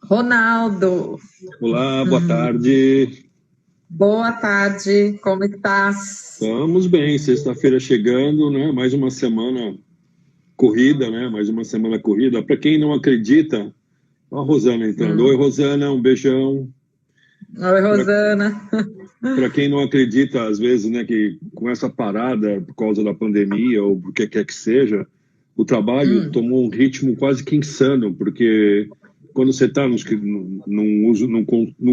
Ronaldo. Olá, boa tarde. Boa tarde, como estás? Estamos bem, sexta-feira chegando, né? Mais uma semana corrida, né? Mais uma semana corrida. Para quem não acredita, ó a Rosana entrando. Oi, Rosana, um beijão. Oi, Rosana. Para quem não acredita, às vezes, né, que com essa parada por causa da pandemia ou por que quer que seja, o trabalho tomou um ritmo quase que insano, porque quando você está num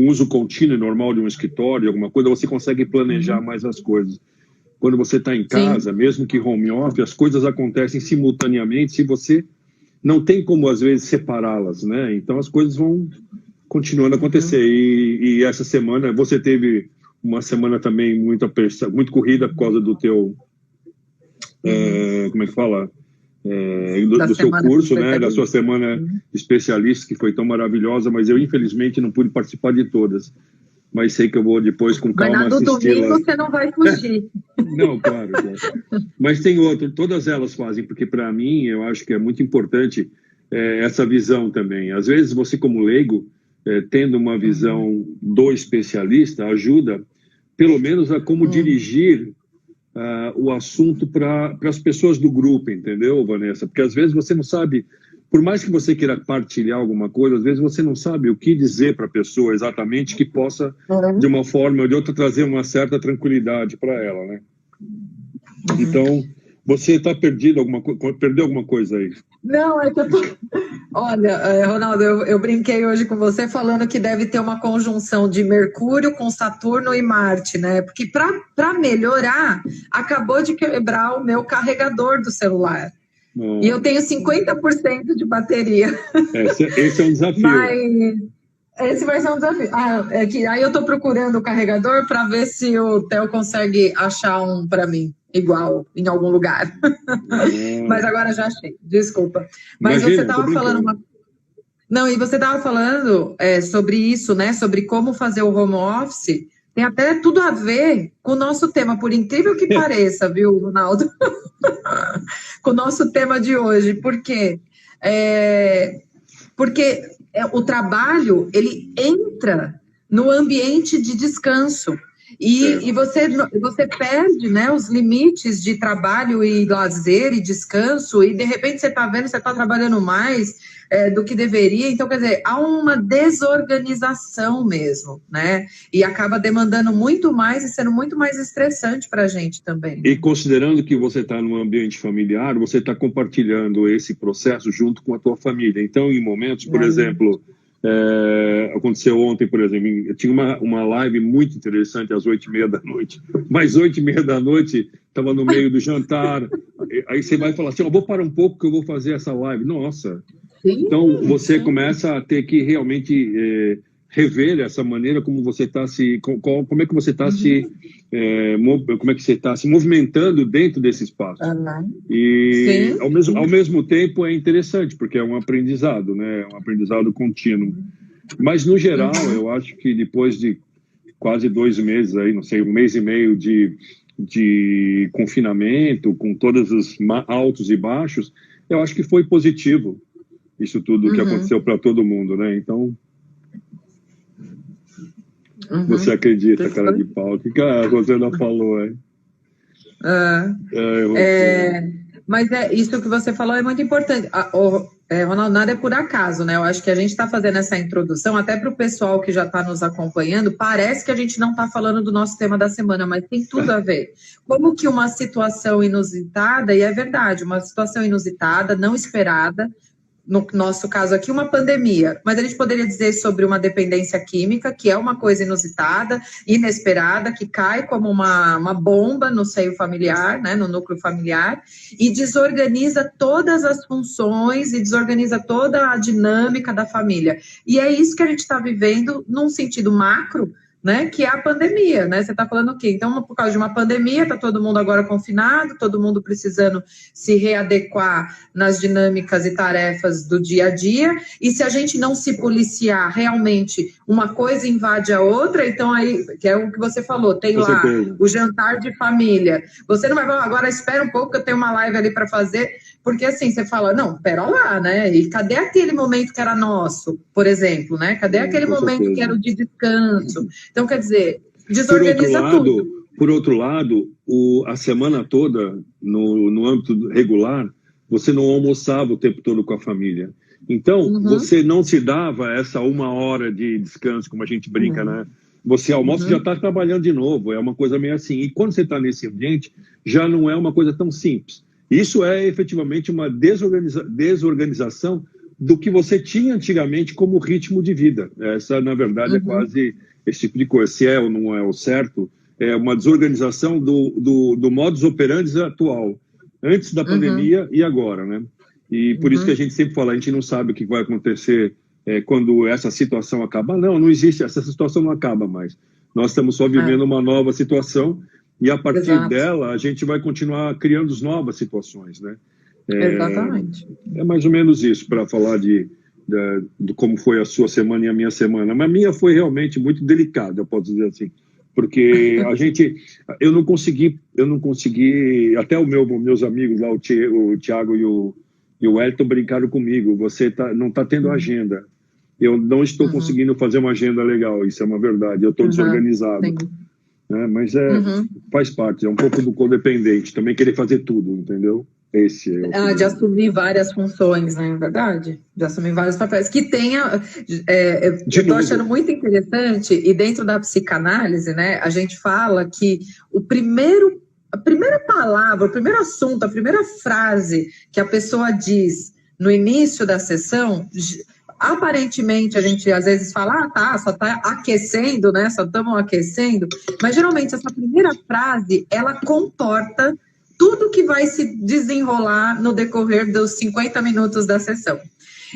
uso contínuo e normal de um escritório, alguma coisa, você consegue planejar mais as coisas. Quando você está em casa, mesmo que home office, as coisas acontecem simultaneamente se você não tem como, às vezes, separá-las, né? Então, as coisas vão continuando a acontecer. E essa semana, você teve uma semana também muito corrida por causa do teu... como é que fala? Do seu curso, né? Da sua semana especialista, que foi tão maravilhosa, mas eu, infelizmente, não pude participar de todas. Mas sei que eu vou depois, com calma, assistir. Mas no domingo você não vai fugir. Não, claro. Mas tem outro, todas elas fazem, porque para mim, eu acho que é muito importante essa visão também. Às vezes, você como leigo, tendo uma visão do especialista, ajuda, pelo menos, a como dirigir o assunto para as pessoas do grupo, entendeu, Vanessa? Porque às vezes você não sabe, por mais que você queira partilhar alguma coisa, às vezes você não sabe o que dizer para a pessoa exatamente que possa, de uma forma ou de outra, trazer uma certa tranquilidade para ela, né? Então, você está perdeu alguma coisa aí? Não, é que eu tô... Olha, Ronaldo, eu brinquei hoje com você falando que deve ter uma conjunção de Mercúrio com Saturno e Marte, né? Porque para melhorar, acabou de quebrar o meu carregador do celular. E eu tenho 50% de bateria. Esse é um desafio. Esse vai ser um desafio. Aí eu tô procurando o carregador para ver se o Theo consegue achar um para mim, igual, em algum lugar. Mas agora já achei, desculpa. Mas imagina, você estava falando Não, e você estava falando sobre isso, né? Sobre como fazer o home office. Tem até tudo a ver com o nosso tema, por incrível que pareça, viu, Ronaldo? Com o nosso tema de hoje. Por quê? Porque o trabalho, ele entra no ambiente de descanso. E você perde, né, os limites de trabalho e lazer e descanso, e de repente você está vendo, você está trabalhando mais do que deveria. Então, quer dizer, há uma desorganização mesmo, né? E acaba demandando muito mais e sendo muito mais estressante para a gente também. E considerando que você está num ambiente familiar, você está compartilhando esse processo junto com a tua família. Então, em momentos, por exemplo... aconteceu ontem, por exemplo, eu tinha uma live muito interessante às 8h30 da noite, mas 8h30 da noite estava no meio do jantar, aí você vai falar assim, vou parar um pouco que eu vou fazer essa live. Nossa, então você começa a ter que realmente rever essa maneira como você está como é que você está como é que você está se movimentando dentro desse espaço. E ao mesmo tempo é interessante, porque é um aprendizado, né? É um aprendizado contínuo. Mas no geral, eu acho que depois de quase 2 meses aí, não sei, 1 mês e meio de confinamento, com todos os altos e baixos, eu acho que foi positivo isso tudo que aconteceu para todo mundo, né? Então, você acredita, cara de pau? O que a Rosana falou, hein? Mas isso que você falou é muito importante. Ronaldo, nada é por acaso, né? Eu acho que a gente está fazendo essa introdução, até para o pessoal que já está nos acompanhando, parece que a gente não está falando do nosso tema da semana, mas tem tudo a ver. Como que uma situação inusitada, e é verdade, uma situação inusitada, não esperada, no nosso caso aqui, uma pandemia, mas a gente poderia dizer sobre uma dependência química, que é uma coisa inusitada, inesperada, que cai como uma bomba no seio familiar, né, no núcleo familiar, e desorganiza todas as funções e desorganiza toda a dinâmica da família. E é isso que a gente está vivendo num sentido macro, né, que é a pandemia, né? Você está falando o quê? Então, por causa de uma pandemia, está todo mundo agora confinado, todo mundo precisando se readequar nas dinâmicas e tarefas do dia a dia, e se a gente não se policiar, realmente uma coisa invade a outra, então aí, que é o que você falou, tem lá o jantar de família. Você não vai falar, agora espera um pouco que eu tenho uma live ali para fazer. Porque assim, você fala, não, pera lá, né? E cadê aquele momento que era nosso, por exemplo, né? Cadê aquele momento que era o de descanso? Então, quer dizer, desorganiza tudo. Por outro lado, a semana toda, no âmbito regular, você não almoçava o tempo todo com a família. Então, você não se dava essa 1 hora de descanso, como a gente brinca, né? Você almoça e já está trabalhando de novo, é uma coisa meio assim. E quando você está nesse ambiente, já não é uma coisa tão simples. Isso é efetivamente uma desorganização do que você tinha antigamente como ritmo de vida. Essa, na verdade, é quase esse tipo de coisa. Se é ou não é o certo, é uma desorganização do modus operandi atual, antes da pandemia e agora, né? E por isso que a gente sempre fala, a gente não sabe o que vai acontecer quando essa situação acabar. Não existe, essa situação não acaba mais. Nós estamos só vivendo uma nova situação e a partir dela a gente vai continuar criando novas situações, né? Exatamente. É mais ou menos isso, para falar de como foi a sua semana e a minha semana. Mas a minha foi realmente muito delicada, eu posso dizer assim. Porque eu não consegui, até meus amigos lá, o Thiago e o Elton brincaram comigo, você não está tendo agenda. Eu não estou conseguindo fazer uma agenda legal, isso é uma verdade, eu estou desorganizado. Né? Mas faz parte, é um pouco do codependente, também querer fazer tudo, entendeu? Esse é de assumir várias funções, né? Né? De assumir vários papéis. Que tenha... eu estou achando muito interessante, e dentro da psicanálise, né, a gente fala que a primeira palavra, o primeiro assunto, a primeira frase que a pessoa diz no início da sessão, aparentemente a gente às vezes fala, só está aquecendo, né? Só estamos aquecendo, mas geralmente essa primeira frase, ela comporta tudo que vai se desenrolar no decorrer dos 50 minutos da sessão.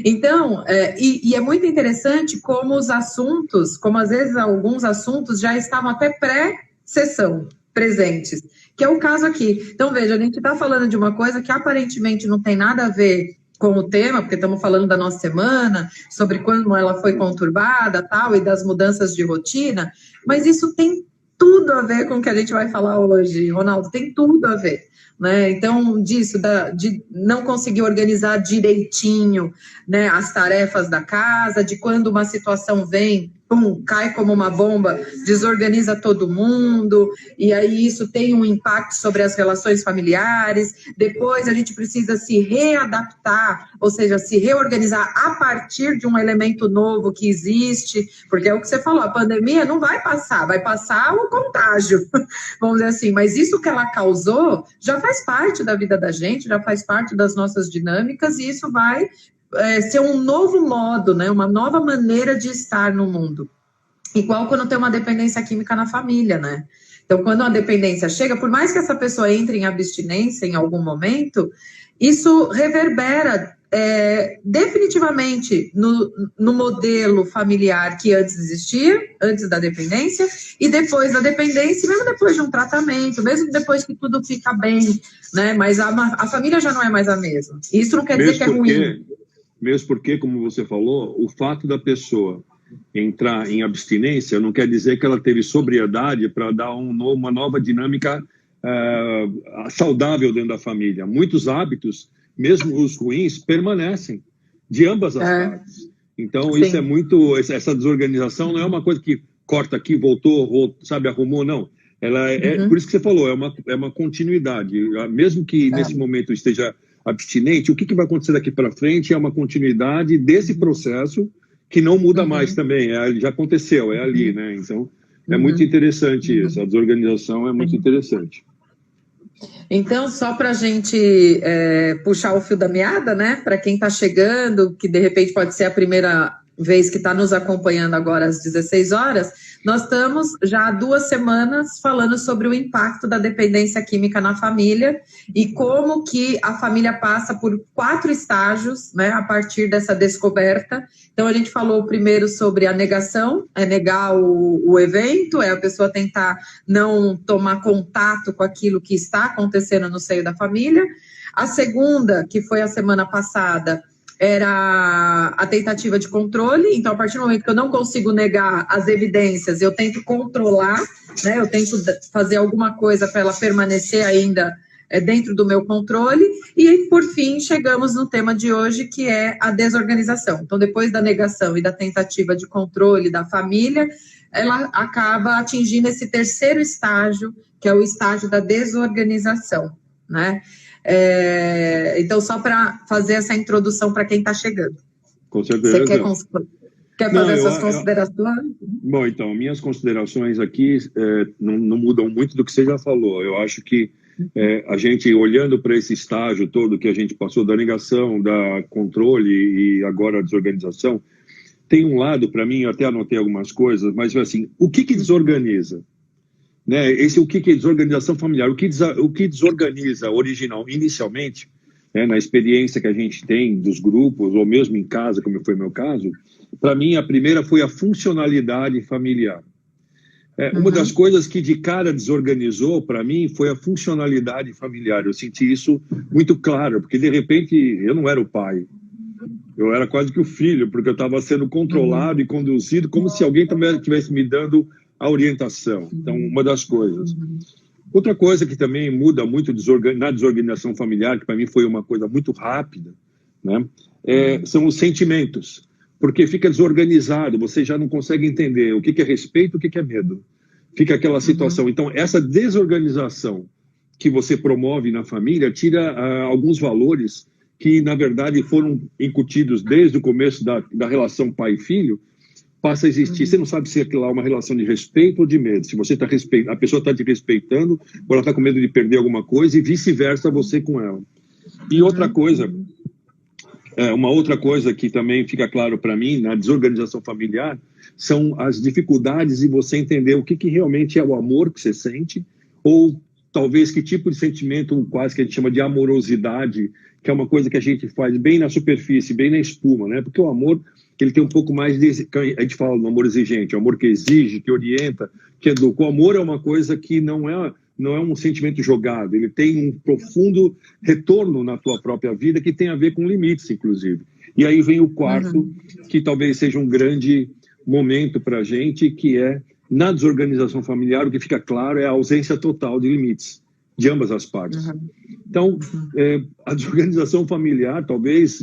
Então, e é muito interessante como os assuntos, como às vezes alguns assuntos já estavam até pré-sessão presentes, que é o caso aqui. Então, veja, a gente está falando de uma coisa que aparentemente não tem nada a ver com o tema, porque estamos falando da nossa semana, sobre como ela foi conturbada, tal, e das mudanças de rotina, mas isso tem tudo a ver com o que a gente vai falar hoje, Ronaldo, tem tudo a ver. Né? Então, disso, de não conseguir organizar direitinho, né, as tarefas da casa, de quando uma situação vem, cai como uma bomba, desorganiza todo mundo, e aí isso tem um impacto sobre as relações familiares. Depois a gente precisa se readaptar, ou seja, se reorganizar a partir de um elemento novo que existe, porque é o que você falou, a pandemia não vai passar o contágio, vamos dizer assim, mas isso que ela causou já faz parte da vida da gente, já faz parte das nossas dinâmicas, e isso vai ser um novo modo, né, uma nova maneira de estar no mundo. Igual quando tem uma dependência química na família, né? Então, quando uma dependência chega, por mais que essa pessoa entre em abstinência em algum momento, isso reverbera definitivamente no modelo familiar que antes existia, antes da dependência, e depois da dependência, mesmo depois de um tratamento, mesmo depois que tudo fica bem, né? Mas a família já não é mais a mesma. Isso não quer dizer que é ruim. Mesmo porque, como você falou, o fato da pessoa entrar em abstinência não quer dizer que ela teve sobriedade para dar uma nova dinâmica saudável dentro da família. Muitos hábitos, mesmo os ruins, permanecem de ambas as partes. Então, sim, isso é muito... Essa desorganização não é uma coisa que corta aqui, voltou, sabe, arrumou, não. Ela por isso que você falou, é uma continuidade. Mesmo que nesse momento esteja abstinente, o que vai acontecer daqui para frente é uma continuidade desse processo que não muda mais também, já aconteceu, é ali, né? Então, é muito interessante isso, a desorganização é muito interessante. Então, só para a gente puxar o fio da meada, né? Para quem está chegando, que de repente pode ser a primeira vez que está nos acompanhando agora às 16 horas, nós estamos já há 2 semanas falando sobre o impacto da dependência química na família e como que a família passa por 4 estágios, né, a partir dessa descoberta. Então, a gente falou primeiro sobre a negação, negar o evento, a pessoa tentar não tomar contato com aquilo que está acontecendo no seio da família. A segunda, que foi a semana passada, era a tentativa de controle. Então, a partir do momento que eu não consigo negar as evidências, eu tento controlar, né? Eu tento fazer alguma coisa para ela permanecer ainda dentro do meu controle. E aí, por fim, chegamos no tema de hoje, que é a desorganização. Então, depois da negação e da tentativa de controle da família, ela acaba atingindo esse terceiro estágio, que é o estágio da desorganização, né? Então, só para fazer essa introdução para quem está chegando. Com certeza. Você quer fazer suas considerações? Bom, então, minhas considerações aqui não mudam muito do que você já falou. Eu acho que a gente, olhando para esse estágio todo que a gente passou da negação, da controle e agora a desorganização, tem um lado, para mim, eu até anotei algumas coisas, mas assim, o que desorganiza? Né? O que é desorganização familiar? O que desorganiza inicialmente, né, na experiência que a gente tem dos grupos, ou mesmo em casa, como foi o meu caso, para mim, a primeira foi a funcionalidade familiar. Uma das coisas que de cara desorganizou para mim foi a funcionalidade familiar. Eu senti isso muito claro, porque de repente eu não era o pai, eu era quase que o filho, porque eu estava sendo controlado e conduzido como se alguém estivesse me dando a orientação. Então, uma das coisas. Outra coisa que também muda muito na desorganização familiar, que para mim foi uma coisa muito rápida, né, são os sentimentos. Porque fica desorganizado, você já não consegue entender o que é respeito, o que é medo. Fica aquela situação. Então, essa desorganização que você promove na família tira alguns valores que, na verdade, foram incutidos desde o começo da relação pai e filho, passa a existir. Você não sabe se aquilo lá é uma relação de respeito ou de medo. Se você a pessoa está te respeitando, ou ela está com medo de perder alguma coisa, e vice-versa você com ela. E outra coisa... uma outra coisa que também fica claro para mim, na desorganização familiar, são as dificuldades de você entender o que realmente é o amor que você sente, ou talvez que tipo de sentimento, quase que a gente chama de amorosidade, que é uma coisa que a gente faz bem na superfície, bem na espuma, né? Porque o amor, ele tem um pouco mais de... A gente fala do amor exigente, o amor que exige, que orienta, que educa. O amor é uma coisa que não é um sentimento jogado, ele tem um profundo retorno na tua própria vida que tem a ver com limites, inclusive. E aí vem o quarto, que talvez seja um grande momento para a gente, que é, na desorganização familiar, o que fica claro é a ausência total de limites, de ambas as partes. Então, a desorganização familiar, talvez,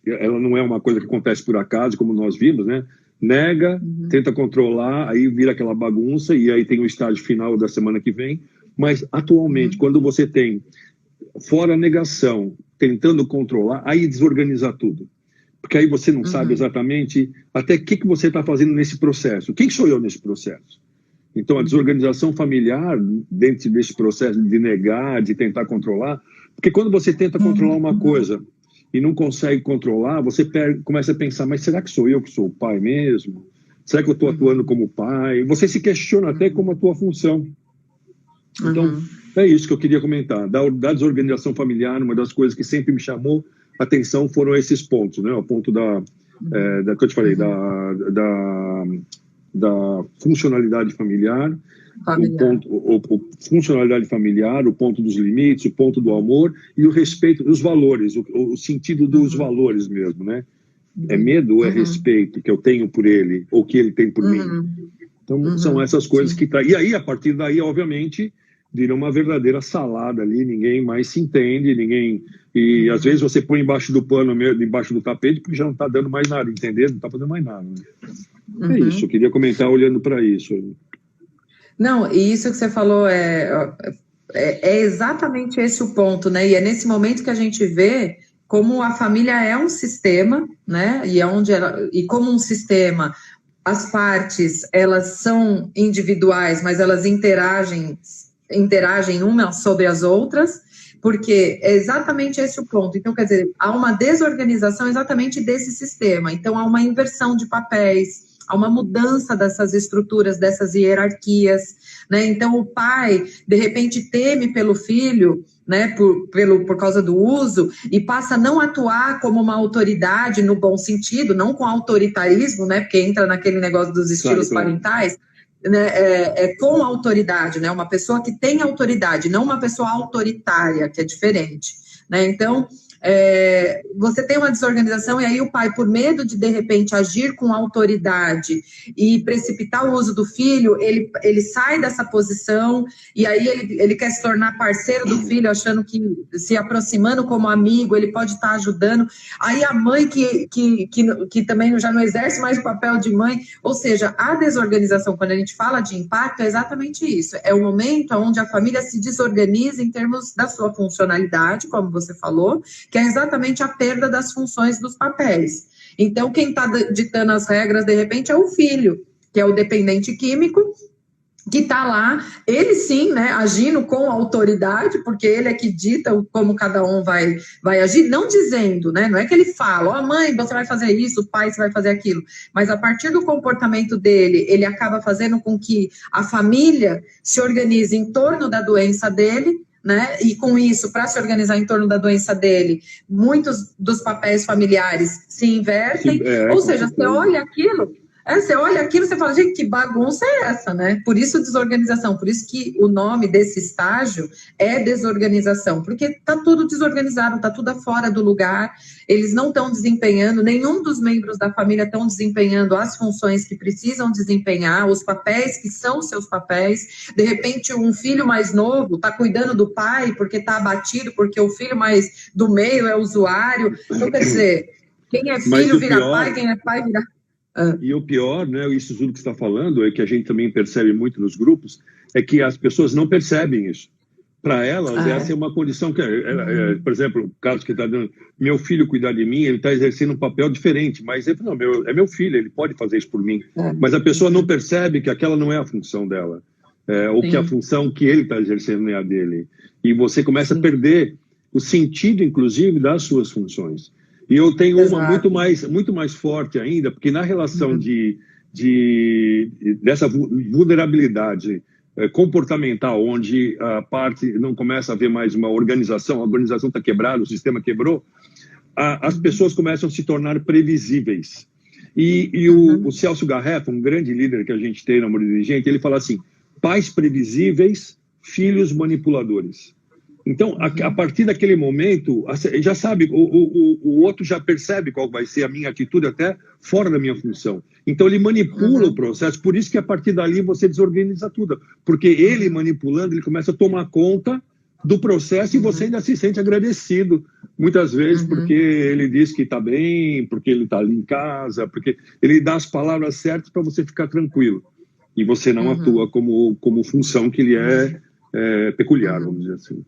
ela não é uma coisa que acontece por acaso, como nós vimos, né? Nega, tenta controlar, aí vira aquela bagunça, e aí tem o estágio final da semana que vem. Mas, atualmente, quando você tem, fora a negação, tentando controlar, aí desorganiza tudo. Porque aí você não sabe exatamente até o que você está fazendo nesse processo. Quem sou eu nesse processo? Então, a desorganização familiar, dentro desse processo de negar, de tentar controlar, porque quando você tenta controlar uma coisa e não consegue controlar, você começa a pensar, mas será que sou eu que sou o pai mesmo? Será que eu estou atuando como pai? Você se questiona até como a tua função. Então, é isso que eu queria comentar. Da desorganização familiar, uma das coisas que sempre me chamou a atenção foram esses pontos, né? O ponto que eu te falei, da funcionalidade familiar, funcionalidade familiar, o ponto dos limites, o ponto do amor e o respeito dos valores, o sentido dos valores mesmo, né? É medo ou é respeito que eu tenho por ele ou que ele tem por mim? Então, são essas coisas que... E aí, a partir daí, obviamente, vira uma verdadeira salada ali, ninguém mais se entende, E às vezes você põe embaixo do pano, embaixo do tapete, porque já não está dando mais nada, entendeu? Não está fazendo mais nada. Né? É isso, eu queria comentar olhando para isso. Não, e isso que você falou é exatamente esse o ponto, né? E é nesse momento que a gente vê como a família é um sistema, né? E como um sistema, as partes, elas são individuais, mas elas interagem umas sobre as outras, porque é exatamente esse o ponto. Então, quer dizer, há uma desorganização exatamente desse sistema. Então, há uma inversão de papéis, há uma mudança dessas estruturas, dessas hierarquias, né? Então, o pai, de repente, teme pelo filho, né, por causa do uso, e passa a não atuar como uma autoridade no bom sentido, não com autoritarismo, né, porque entra naquele negócio dos estilos parentais, né, com autoridade, né, uma pessoa que tem autoridade, não uma pessoa autoritária, que é diferente, né? Então, você tem uma desorganização e aí o pai, por medo de repente, agir com autoridade e precipitar o uso do filho, ele sai dessa posição e aí ele quer se tornar parceiro do filho, achando que se aproximando como amigo, ele pode estar ajudando. Aí a mãe que também já não exerce mais o papel de mãe, ou seja, a desorganização, quando a gente fala de impacto, é exatamente isso. É o momento onde a família se desorganiza em termos da sua funcionalidade, como você falou, que é exatamente a perda das funções dos papéis. Então, quem está ditando as regras, de repente, é o filho, que é o dependente químico, que está lá, ele sim, né, agindo com autoridade, porque ele é que dita como cada um vai agir, não dizendo, né, não é que ele fala, mãe, você vai fazer isso, o pai, você vai fazer aquilo, mas a partir do comportamento dele, ele acaba fazendo com que a família se organize em torno da doença dele, né, e com isso, para se organizar em torno da doença dele, muitos dos papéis familiares se invertem, ou seja, você olha aquilo... você olha aquilo e você fala, gente, que bagunça é essa, né? Por isso desorganização, por isso que o nome desse estágio é desorganização, porque está tudo desorganizado, está tudo fora do lugar, eles não estão desempenhando, nenhum dos membros da família estão desempenhando as funções que precisam desempenhar, os papéis que são seus papéis. De repente, um filho mais novo está cuidando do pai porque está abatido, porque o filho mais do meio é usuário. Então, quer dizer, quem é filho vira pai, quem é pai vira... E o pior, né, isso tudo que você está falando, é que a gente também percebe muito nos grupos, é que as pessoas não percebem isso. Para elas, essa é uma condição que, por exemplo, o caso que está dando, meu filho cuidar de mim, ele está exercendo um papel diferente, mas ele, não, é meu filho, ele pode fazer isso por mim. Mas a pessoa não percebe que aquela não é a função dela, ou que a função que ele está exercendo não é a dele. E você começa a perder o sentido, inclusive, das suas funções. E eu tenho uma muito mais forte ainda, porque na relação dessa vulnerabilidade comportamental, onde a parte não começa a haver mais uma organização, a organização está quebrada, o sistema quebrou, as pessoas começam a se tornar previsíveis. E o Celso Garrett, um grande líder que a gente tem na Amor Inteligente, ele fala assim, pais previsíveis, filhos manipuladores. Então, a partir daquele momento, já sabe, o outro já percebe qual vai ser a minha atitude até fora da minha função. Então, ele manipula o processo, por isso que a partir dali você desorganiza tudo. Porque ele manipulando, ele começa a tomar conta do processo e você ainda se sente agradecido, muitas vezes, porque ele diz que está bem, porque ele está ali em casa, porque ele dá as palavras certas para você ficar tranquilo. E você não atua como função que ele é peculiar, vamos dizer assim.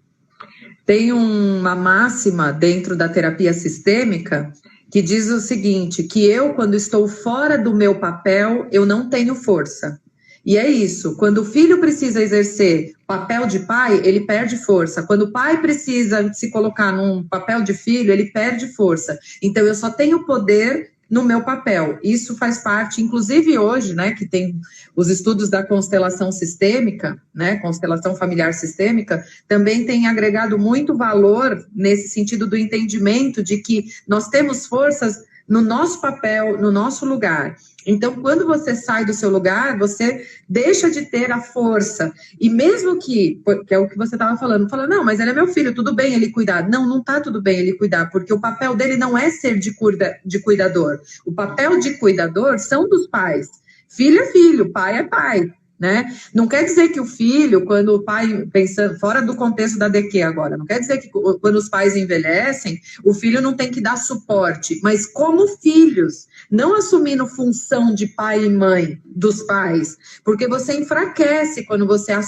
Tem uma máxima dentro da terapia sistêmica que diz o seguinte, que eu, quando estou fora do meu papel, eu não tenho força. E é isso, quando o filho precisa exercer papel de pai, ele perde força. Quando o pai precisa se colocar num papel de filho, ele perde força. Então, eu só tenho poder no meu papel. Isso faz parte, inclusive hoje, né, que tem os estudos da constelação sistêmica, né, constelação familiar sistêmica, também tem agregado muito valor nesse sentido do entendimento de que nós temos forças no nosso papel, no nosso lugar. Então, quando você sai do seu lugar, você deixa de ter a força. E mesmo que é o que você estava falando, não, mas ele é meu filho, tudo bem ele cuidar. Não, não está tudo bem ele cuidar, porque o papel dele não é ser de cuidador. O papel de cuidador são dos pais. Filho é filho, pai é pai. Né? Não quer dizer que o filho, quando o pai, pensando fora do contexto da DQ agora, não quer dizer que quando os pais envelhecem, o filho não tem que dar suporte, mas como filhos, não assumindo função de pai e mãe dos pais, porque você enfraquece quando você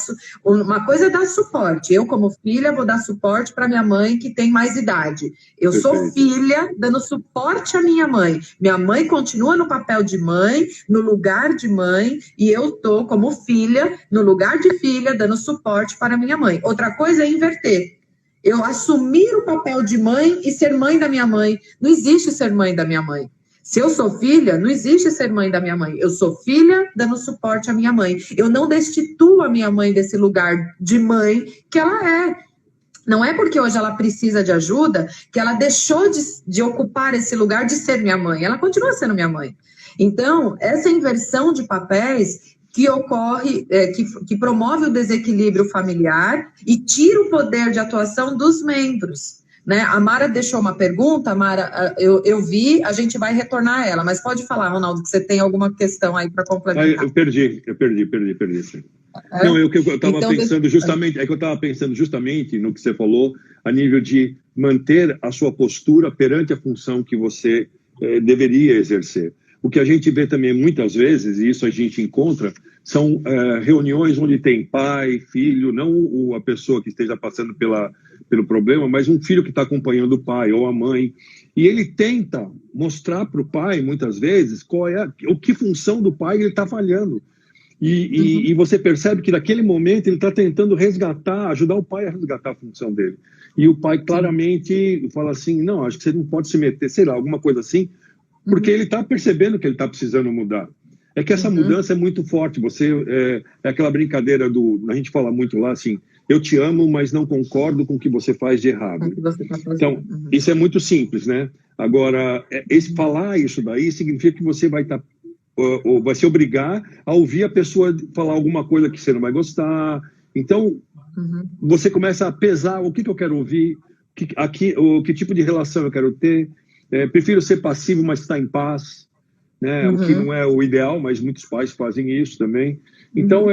uma coisa é dar suporte, eu como filha vou dar suporte para minha mãe que tem mais idade, eu sou filha dando suporte à minha mãe continua no papel de mãe, no lugar de mãe, e eu tô como filha, no lugar de filha, dando suporte para minha mãe. Outra coisa é inverter. Eu assumir o papel de mãe e ser mãe da minha mãe. Não existe ser mãe da minha mãe. Se eu sou filha, não existe ser mãe da minha mãe. Eu sou filha dando suporte à minha mãe. Eu não destituo a minha mãe desse lugar de mãe que ela é. Não é porque hoje ela precisa de ajuda que ela deixou de ocupar esse lugar de ser minha mãe. Ela continua sendo minha mãe. Então, essa inversão de papéis que ocorre, que promove o desequilíbrio familiar e tira o poder de atuação dos membros. né? A Mara deixou uma pergunta, Mara, eu vi, a gente vai retornar a ela, mas pode falar, Ronaldo, que você tem alguma questão aí para complementar. Eu perdi. Sim. Não, eu estava Então, pensando justamente, que eu estava pensando justamente no que você falou, a nível de manter a sua postura perante a função que você deveria exercer. O que a gente vê também muitas vezes, e isso a gente encontra, são reuniões onde tem pai, filho, não a pessoa que esteja passando pelo problema, mas um filho que está acompanhando o pai ou a mãe, e ele tenta mostrar para o pai, muitas vezes, que função do pai ele está falhando. E você percebe que naquele momento ele está tentando ajudar o pai a resgatar a função dele. E o pai claramente fala assim, não, acho que você não pode se meter, sei lá, alguma coisa assim, porque ele está percebendo que ele está precisando mudar. É que essa mudança é muito forte. É aquela brincadeira a gente fala muito lá assim, eu te amo, mas não concordo com o que você faz de errado. Então, isso é muito simples, né? Agora, falar isso daí significa que você vai estar ou vai se obrigar a ouvir a pessoa falar alguma coisa que você não vai gostar. Então, você começa a pesar o que eu quero ouvir, que tipo de relação eu quero ter. Prefiro ser passivo, mas estar em paz, né? O que não é o ideal, mas muitos pais fazem isso também. Então,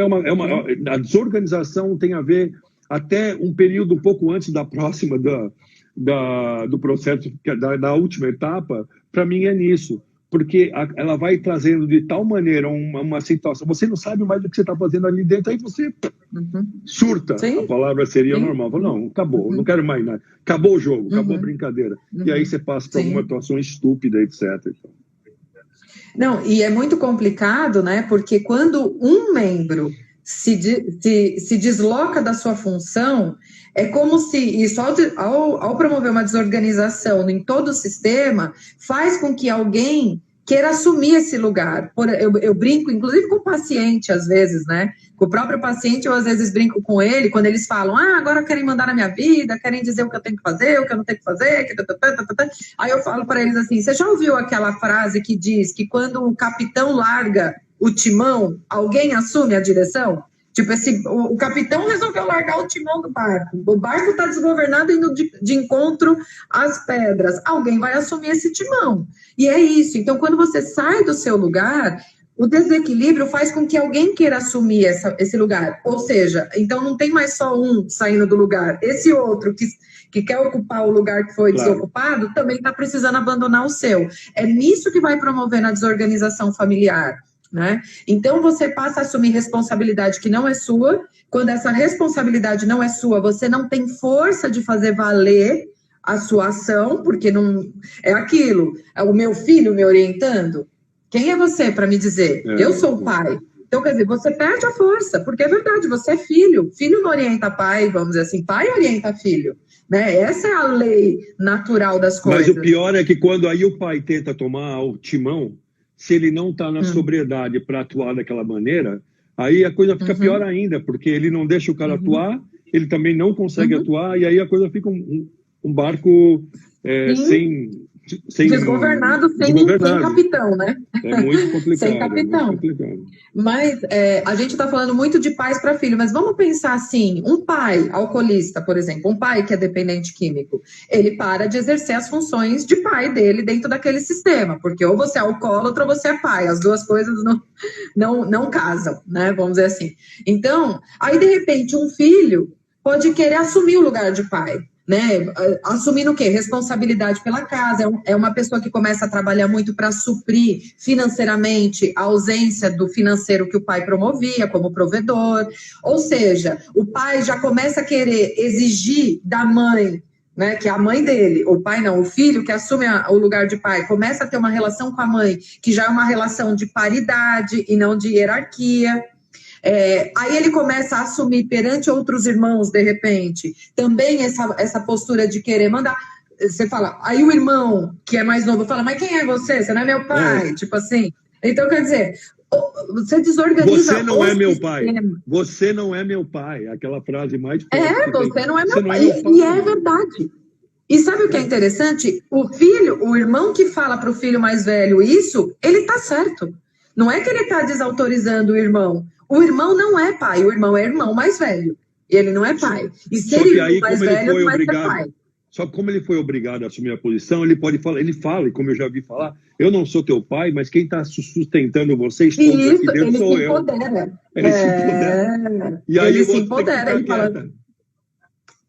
a desorganização tem a ver até um período um pouco antes da próxima, do processo, da última etapa, para mim é nisso. Porque ela vai trazendo de tal maneira uma situação, você não sabe mais o que você está fazendo ali dentro, aí você surta, a palavra seria normal. Fala, não, acabou, não quero mais nada. Acabou o jogo, acabou a brincadeira. E aí você passa por alguma atuação estúpida, etc. Não, e é muito complicado, né? Porque quando um membro se desloca da sua função, é como se isso, ao promover uma desorganização em todo o sistema, faz com que alguém queira assumir esse lugar. Eu brinco, inclusive com o paciente, às vezes, né? Com o próprio paciente, eu às vezes brinco com ele, quando eles falam, agora querem mandar na minha vida, querem dizer o que eu tenho que fazer, o que eu não tenho que fazer, aí eu falo para eles assim, você já ouviu aquela frase que diz que quando o capitão larga o timão, alguém assume a direção? Tipo, o capitão resolveu largar o timão do barco. O barco está desgovernado indo de encontro às pedras. Alguém vai assumir esse timão. E é isso. Então, quando você sai do seu lugar, o desequilíbrio faz com que alguém queira assumir esse lugar. Ou seja, então não tem mais só um saindo do lugar. Esse outro que quer ocupar o lugar que foi desocupado também está precisando abandonar o seu. É nisso que vai promover a desorganização familiar. Né? Então, você passa a assumir responsabilidade que não é sua. Quando essa responsabilidade não é sua, você não tem força de fazer valer a sua ação, porque não é aquilo. É o meu filho me orientando. Quem é você para me dizer? Eu sou o pai. Então, quer dizer, você perde a força, porque é verdade, você é filho. Filho não orienta pai, vamos dizer assim, pai orienta filho. Né? Essa é a lei natural das coisas. Mas o pior é que quando aí o pai tenta tomar o timão, se ele não está na sobriedade para atuar daquela maneira, aí a coisa fica pior ainda, porque ele não deixa o cara atuar, ele também não consegue atuar, e aí a coisa fica um barco sem desgovernado, sem capitão, né? É muito complicado. Sem capitão. Muito complicado. Mas a gente está falando muito de pais para filho, mas vamos pensar assim, um pai alcoolista, por exemplo, um pai que é dependente químico, ele para de exercer as funções de pai dele dentro daquele sistema, porque ou você é alcoólatra ou você é pai, as duas coisas não casam, né? Vamos dizer assim. Então, aí de repente um filho pode querer assumir o lugar de pai. Né? Assumindo o quê? Responsabilidade pela casa, é uma pessoa que começa a trabalhar muito para suprir financeiramente a ausência do financeiro que o pai promovia como provedor, ou seja, o pai já começa a querer exigir da mãe, né, que é a mãe dele, o pai não, o filho que assume o lugar de pai, começa a ter uma relação com a mãe, que já é uma relação de paridade e não de hierarquia. Aí ele começa a assumir perante outros irmãos, de repente, também essa postura de querer mandar. Você fala, aí o irmão, que é mais novo, fala, mas quem é você? Você não é meu pai? Tipo assim. Então, quer dizer, você desorganiza. Você não é meu pai. Você não é meu pai. Aquela frase mais forte. Você não é meu pai. E é verdade. E sabe o que é interessante? O irmão que fala para o filho mais velho isso, ele está certo. Não é que ele está desautorizando o irmão. O irmão não é pai, o irmão é irmão mais velho. E ele não é pai. E ser irmão mais velho não é ser pai. Só que como ele foi obrigado a assumir a posição, ele pode falar, ele fala, e como eu já ouvi falar, eu não sou teu pai, mas quem está sustentando você, expondo aqui dentro sou eu. Ele se empodera. E aí ele se empodera, ele fala...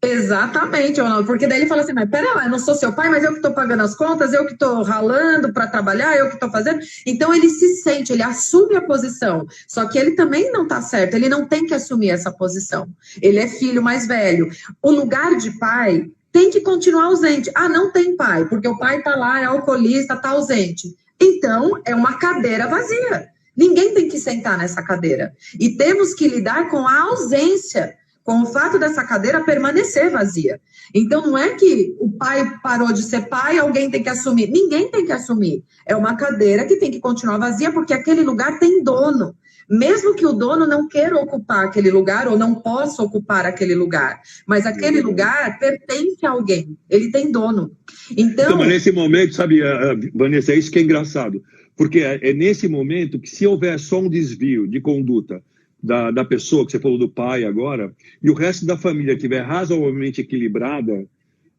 Exatamente, Ronaldo, porque daí ele fala assim, mas pera lá, eu não sou seu pai, mas eu que estou pagando as contas, eu que estou ralando para trabalhar, eu que estou fazendo. Então ele se sente, ele assume a posição, só que ele também não está certo, ele não tem que assumir essa posição. Ele é filho mais velho. O lugar de pai tem que continuar ausente. Ah, não tem pai, porque o pai está lá, é alcoolista, está ausente. Então é uma cadeira vazia. Ninguém tem que sentar nessa cadeira. E temos que lidar com a ausência, com o fato dessa cadeira permanecer vazia. Então, não é que o pai parou de ser pai, alguém tem que assumir. Ninguém tem que assumir. É uma cadeira que tem que continuar vazia, porque aquele lugar tem dono. Mesmo que o dono não queira ocupar aquele lugar, ou não possa ocupar aquele lugar. Mas aquele lugar pertence a alguém. Ele tem dono. Então mas nesse momento, sabe, Vanessa, é isso que é engraçado. Porque é nesse momento que, se houver só um desvio de conduta da pessoa, que você falou do pai agora, e o resto da família estiver razoavelmente equilibrada,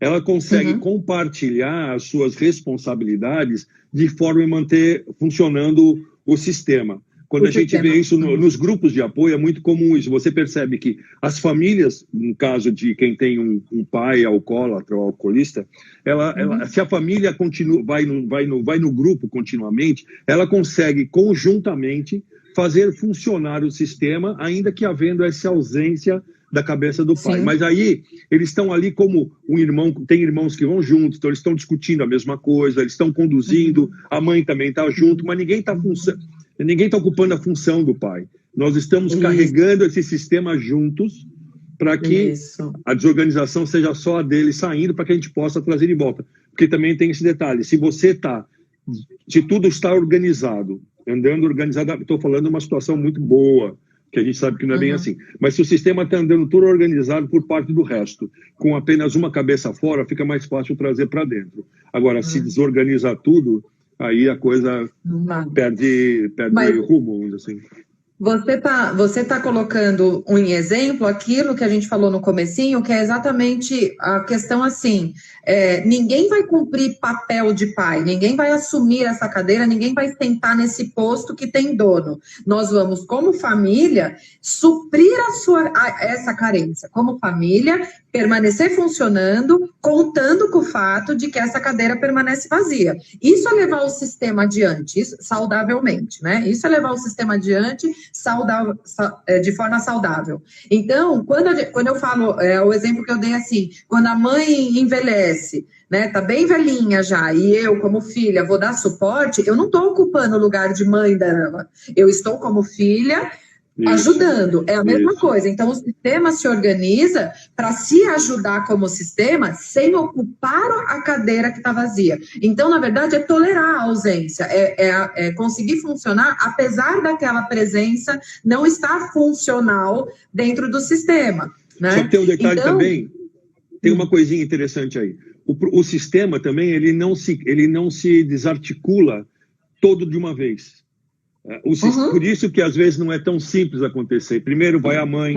ela consegue compartilhar as suas responsabilidades de forma a manter funcionando o sistema. Quando a gente vê isso nos grupos de apoio, é muito comum isso. Você percebe que as famílias, no caso de quem tem um pai alcoólatra ou alcoolista, se a família continua, vai no grupo continuamente, ela consegue conjuntamente fazer funcionar o sistema, ainda que havendo essa ausência da cabeça do pai. Sim. Mas aí, eles estão ali como um irmão, tem irmãos que vão juntos, então eles estão discutindo a mesma coisa, eles estão conduzindo, a mãe também está junto, mas ninguém está ocupando a função do pai. Nós estamos carregando esse sistema juntos para que a desorganização seja só a dele saindo, para que a gente possa trazer de volta. Porque também tem esse detalhe, se tudo está organizado, andando organizado, estou falando de uma situação muito boa, que a gente sabe que não é bem assim. Mas se o sistema está andando tudo organizado por parte do resto, com apenas uma cabeça fora, fica mais fácil trazer para dentro. Agora, se desorganizar tudo, aí a coisa perde rumo, vamos dizer assim. Você tá colocando em exemplo aquilo que a gente falou no comecinho, que é exatamente a questão assim, ninguém vai cumprir papel de pai, ninguém vai assumir essa cadeira, ninguém vai sentar nesse posto que tem dono. Nós vamos, como família, suprir essa carência, como família, permanecer funcionando, contando com o fato de que essa cadeira permanece vazia. Isso é levar o sistema adiante, saudavelmente, né? Isso é levar o sistema adiante de forma saudável. Então, quando eu falo, o exemplo que eu dei assim, quando a mãe envelhece, né, tá bem velhinha já, e eu, como filha, vou dar suporte, eu não estou ocupando o lugar de mãe dela, eu estou como filha, ajudando, é a mesma coisa. Então, o sistema se organiza para se ajudar como sistema sem ocupar a cadeira que está vazia. Então, na verdade, é tolerar a ausência, é conseguir funcionar apesar daquela presença não estar funcional dentro do sistema. Né? Só que tem um detalhe também, tem uma coisinha interessante aí. O sistema também, ele não se desarticula todo de uma vez. Por isso que às vezes não é tão simples acontecer. Primeiro vai a mãe,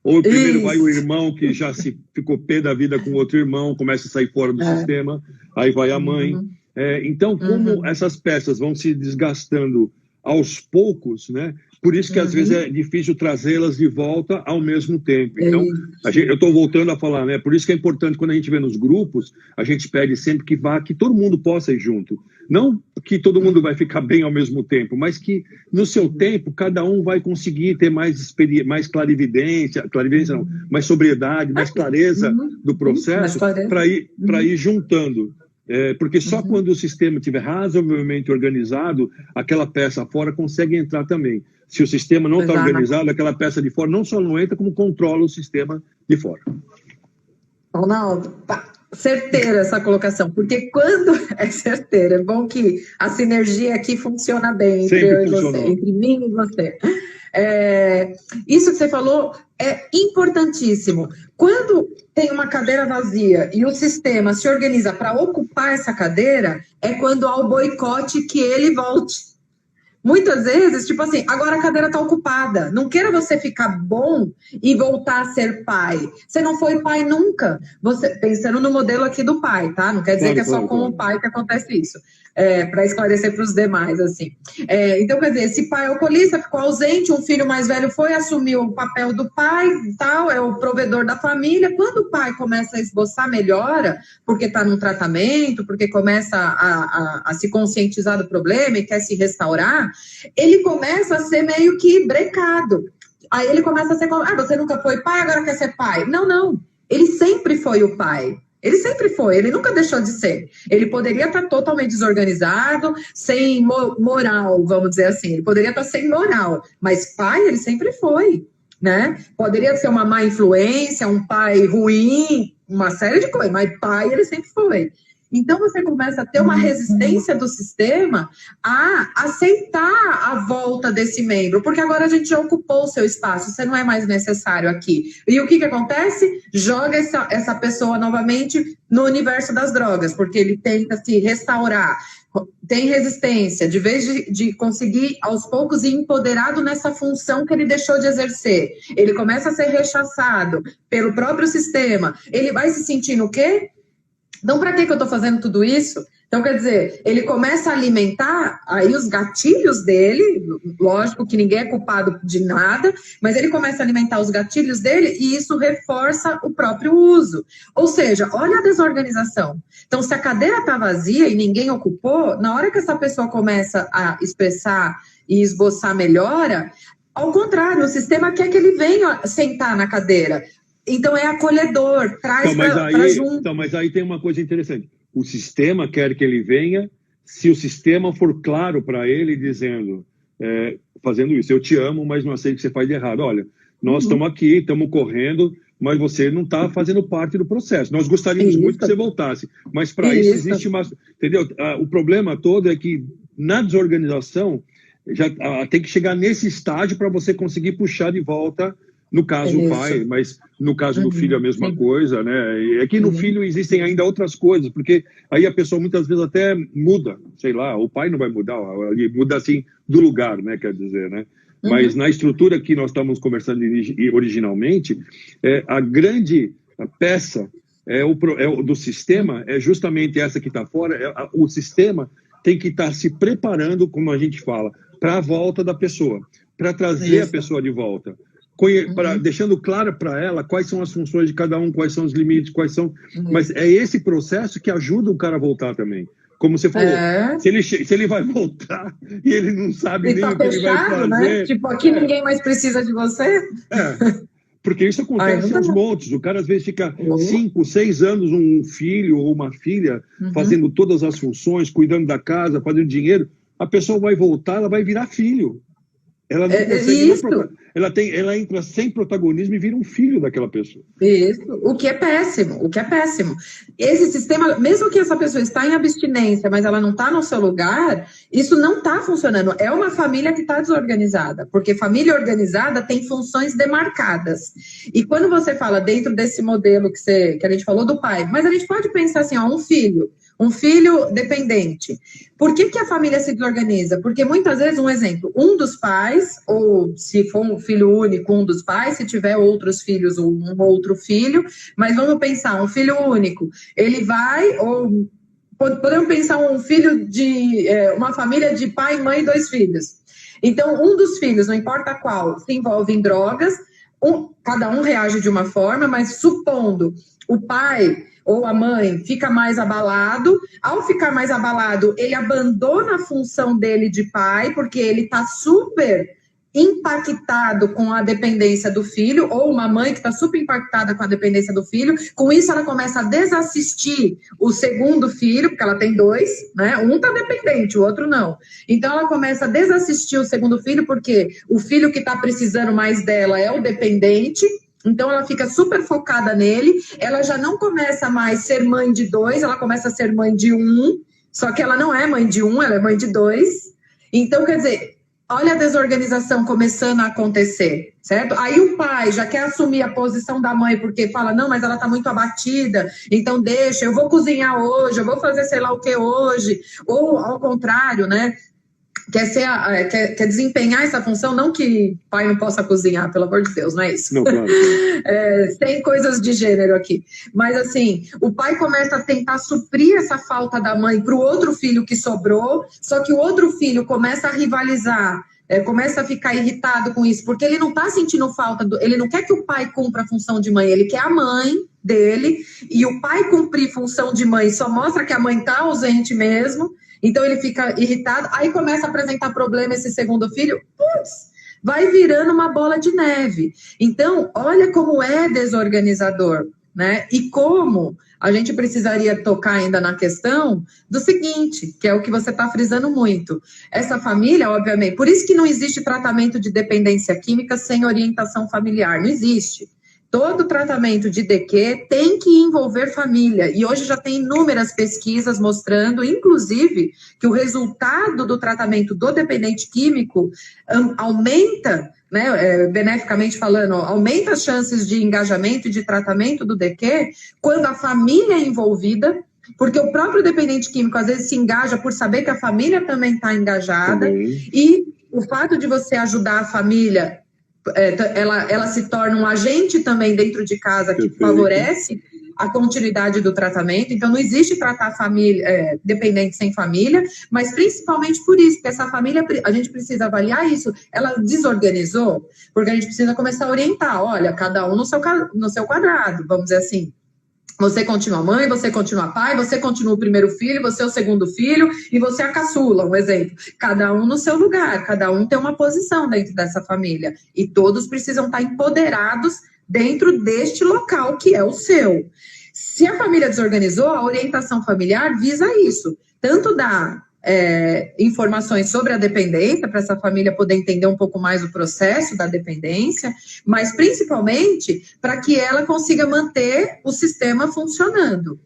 ou primeiro vai o irmão que já ficou pé da vida com outro irmão, começa a sair fora do sistema, aí vai a mãe. Então, como essas peças vão se desgastando aos poucos, né? Por isso que às vezes é difícil trazê-las de volta ao mesmo tempo. Então, eu estou voltando a falar, né? Por isso que é importante, quando a gente vê nos grupos, a gente pede sempre que todo mundo possa ir junto. Não que todo mundo vai ficar bem ao mesmo tempo, mas que no seu tempo, cada um vai conseguir ter mais clarividência não, mais sobriedade, mais clareza do processo para ir juntando. Porque só quando o sistema estiver razoavelmente organizado, aquela peça fora consegue entrar também. Se o sistema não está organizado, aquela peça de fora não só não entra, como controla o sistema de fora. Ronaldo, certeira essa colocação, porque quando é certeira, é bom que a sinergia aqui funciona bem entre eu e você, entre mim e você. Isso que você falou é importantíssimo. Quando tem uma cadeira vazia e o sistema se organiza para ocupar essa cadeira, é quando há o boicote que ele volte. Muitas vezes, tipo assim, agora a cadeira tá ocupada. Não queira você ficar bom e voltar a ser pai. Você não foi pai nunca. Você, pensando no modelo aqui do pai, tá? Não quer dizer que é só com o pai que acontece isso. Para esclarecer para os demais, assim. Então, quer dizer, esse pai alcoolista ficou ausente, um filho mais velho foi, assumiu o papel do pai, tal, é o provedor da família. Quando o pai começa a esboçar melhora, porque está num tratamento, porque começa a se conscientizar do problema e quer se restaurar, ele começa a ser meio que brecado. Aí ele começa a ser, você nunca foi pai, agora quer ser pai. Não, não. Ele sempre foi o pai. Ele sempre foi, ele nunca deixou de ser. Ele poderia estar totalmente desorganizado, sem moral, vamos dizer assim. Ele poderia estar sem moral, mas pai ele sempre foi, né? Poderia ser uma má influência, um pai ruim, uma série de coisas, mas pai ele sempre foi. Então, você começa a ter uma resistência do sistema a aceitar a volta desse membro, porque agora a gente já ocupou o seu espaço, você não é mais necessário aqui. E o que acontece? Joga essa pessoa novamente no universo das drogas, porque ele tenta se restaurar, tem resistência, de vez de conseguir, aos poucos, ir empoderado nessa função que ele deixou de exercer. Ele começa a ser rechaçado pelo próprio sistema. Ele vai se sentindo o quê? Então, para que eu estou fazendo tudo isso? Então, quer dizer, ele começa a alimentar aí os gatilhos dele, lógico que ninguém é culpado de nada, mas ele começa a alimentar os gatilhos dele e isso reforça o próprio uso. Ou seja, olha a desorganização. Então, se a cadeira está vazia e ninguém ocupou, na hora que essa pessoa começa a expressar e esboçar melhora, ao contrário, o sistema quer que ele venha sentar na cadeira. Então, é acolhedor, traz para junto. Então, mas aí tem uma coisa interessante. O sistema quer que ele venha, se o sistema for claro para ele, dizendo, fazendo isso, eu te amo, mas não sei o que você faz de errado. Olha, nós estamos aqui, estamos correndo, mas você não está fazendo parte do processo. Nós gostaríamos muito que você voltasse, mas para isso existe uma... Entendeu? O problema todo é que, na desorganização, já tem que chegar nesse estágio para você conseguir puxar de volta... No caso, o pai, mas no caso do filho a mesma coisa, né? É que no filho existem ainda outras coisas, porque aí a pessoa muitas vezes até muda, sei lá, o pai não vai mudar, ele muda assim do lugar, né? Quer dizer, né? Mas na estrutura que nós estamos conversando originalmente, a grande peça do sistema é justamente essa que está fora. O sistema tem que estar se preparando, como a gente fala, para a volta da pessoa, para trazer a pessoa de volta. Deixando claro para ela quais são as funções de cada um, quais são os limites, quais são... Mas é esse processo que ajuda o cara a voltar também. Como você falou, se ele vai voltar e ele não sabe nem o que ele vai fazer... Né? Tipo, aqui ninguém mais precisa de você. Porque isso acontece aos montes. O cara às vezes fica 5, 6 anos, um filho ou uma filha, fazendo todas as funções, cuidando da casa, fazendo dinheiro. A pessoa vai voltar, ela vai virar filho. Ela não consegue ela entra sem protagonismo e vira um filho daquela pessoa. Isso, o que é péssimo. Esse sistema, mesmo que essa pessoa está em abstinência, mas ela não está no seu lugar, isso não está funcionando. É uma família que está desorganizada, porque família organizada tem funções demarcadas. E quando você fala dentro desse modelo que a gente falou do pai, mas a gente pode pensar assim, um filho dependente. Por que a família se desorganiza? Porque muitas vezes, um exemplo, um dos pais, ou se for um filho único, um dos pais, se tiver outros filhos, um outro filho, mas vamos pensar, um filho único, ele vai, ou podemos pensar um filho de uma família de pai, mãe e 2 filhos. Então, um dos filhos, não importa qual, se envolve em drogas, cada um reage de uma forma, mas supondo o pai ou a mãe fica mais abalado, ao ficar mais abalado, ele abandona a função dele de pai, porque ele está super impactado com a dependência do filho, ou uma mãe que está super impactada com a dependência do filho, com isso ela começa a desassistir o segundo filho, porque ela tem 2, né? Um está dependente, o outro não. Então ela começa a desassistir o segundo filho, porque o filho que está precisando mais dela é o dependente. Então, ela fica super focada nele, ela já não começa mais a ser mãe de 2, ela começa a ser mãe de 1, só que ela não é mãe de 1, ela é mãe de 2. Então, quer dizer, olha a desorganização começando a acontecer, certo? Aí o pai já quer assumir a posição da mãe, porque fala, não, mas ela está muito abatida, então deixa, eu vou cozinhar hoje, eu vou fazer sei lá o que hoje, ou ao contrário, né? quer desempenhar essa função, não que pai não possa cozinhar, pelo amor de Deus, não é isso? Não, claro. Sem coisas de gênero aqui. Mas, assim, o pai começa a tentar suprir essa falta da mãe para o outro filho que sobrou, só que o outro filho começa a rivalizar, começa a ficar irritado com isso, porque ele não está sentindo falta, ele não quer que o pai cumpra a função de mãe, ele quer a mãe dele, e o pai cumprir função de mãe só mostra que a mãe está ausente mesmo. Então ele fica irritado, aí começa a apresentar problema esse segundo filho, vai virando uma bola de neve. Então, olha como é desorganizador, né? E como a gente precisaria tocar ainda na questão do seguinte, que é o que você está frisando muito. Essa família, obviamente, por isso que não existe tratamento de dependência química sem orientação familiar, não existe. Todo tratamento de DQ tem que envolver família, e hoje já tem inúmeras pesquisas mostrando, inclusive, que o resultado do tratamento do dependente químico aumenta, né, beneficamente falando, aumenta as chances de engajamento e de tratamento do DQ quando a família é envolvida, porque o próprio dependente químico às vezes se engaja por saber que a família também está engajada, e o fato de você ajudar a família, ela se torna um agente também dentro de casa que favorece a continuidade do tratamento. Então não existe tratar família dependente sem família, mas principalmente por isso, porque essa família, a gente precisa avaliar isso, ela desorganizou, porque a gente precisa começar a orientar, olha, cada um no seu quadrado, vamos dizer assim. Você continua mãe, você continua pai, você continua o primeiro filho, você é o segundo filho e você é a caçula, um exemplo. Cada um no seu lugar, cada um tem uma posição dentro dessa família. E todos precisam estar empoderados dentro deste local que é o seu. Se a família desorganizou, a orientação familiar visa isso. Tanto dar informações sobre a dependência, para essa família poder entender um pouco mais o processo da dependência, mas principalmente para que ela consiga manter o sistema funcionando.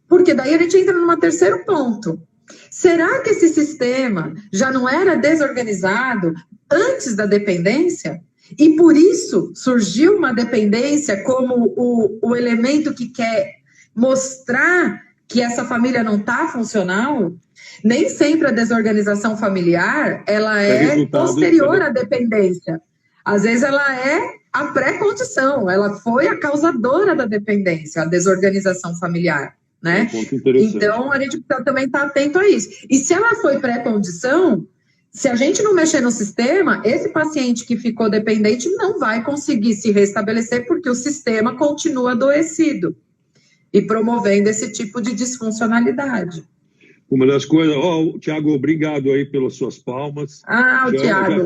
Porque daí a gente entra num terceiro ponto. Será que esse sistema já não era desorganizado antes da dependência? E por isso surgiu uma dependência como o elemento que quer mostrar que essa família não está funcional? Nem sempre a desorganização familiar, ela é posterior à dependência. Às vezes ela é a pré-condição, ela foi a causadora da dependência, a desorganização familiar, né? Então, a gente também está atento a isso. E se ela foi pré-condição, se a gente não mexer no sistema, esse paciente que ficou dependente não vai conseguir se restabelecer porque o sistema continua adoecido e promovendo esse tipo de disfuncionalidade. Uma das coisas... Tiago, obrigado aí pelas suas palmas. O Tiago.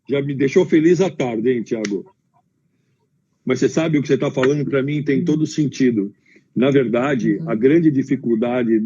Já me deixou feliz à tarde, hein, Tiago? Mas você sabe o que você está falando para mim tem todo sentido. Na verdade, a grande dificuldade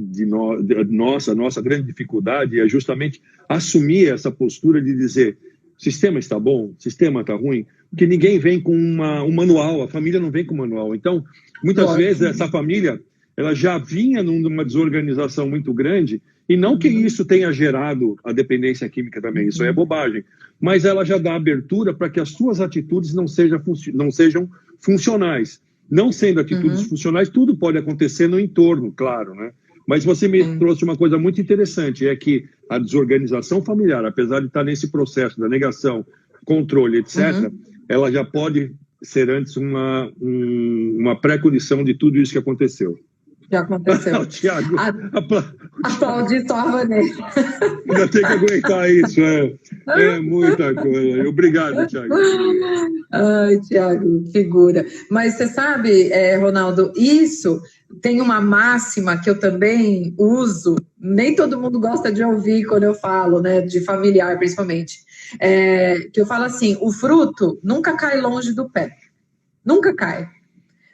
nossa grande dificuldade é justamente assumir essa postura de dizer o sistema está bom, o sistema está ruim, porque ninguém vem com um manual, a família não vem com manual. Então, muitas vezes essa família ela já vinha numa desorganização muito grande, e não que isso tenha gerado a dependência química também, isso é bobagem, mas ela já dá abertura para que as suas atitudes não sejam funcionais. Não sendo atitudes funcionais, tudo pode acontecer no entorno, claro, né? Mas você me trouxe uma coisa muito interessante, é que a desorganização familiar, apesar de estar nesse processo da negação, controle, etc., ela já pode ser antes uma pré-condição de tudo isso que aconteceu. Já aconteceu. Tiago, aplaudir só a Vanessa. Ainda tem que aguentar isso, é muita coisa. Obrigado, Tiago. Ai, Tiago, figura. Mas você sabe, Ronaldo, isso tem uma máxima que eu também uso, nem todo mundo gosta de ouvir quando eu falo, né, de familiar principalmente, que eu falo assim, o fruto nunca cai longe do pé. Nunca cai.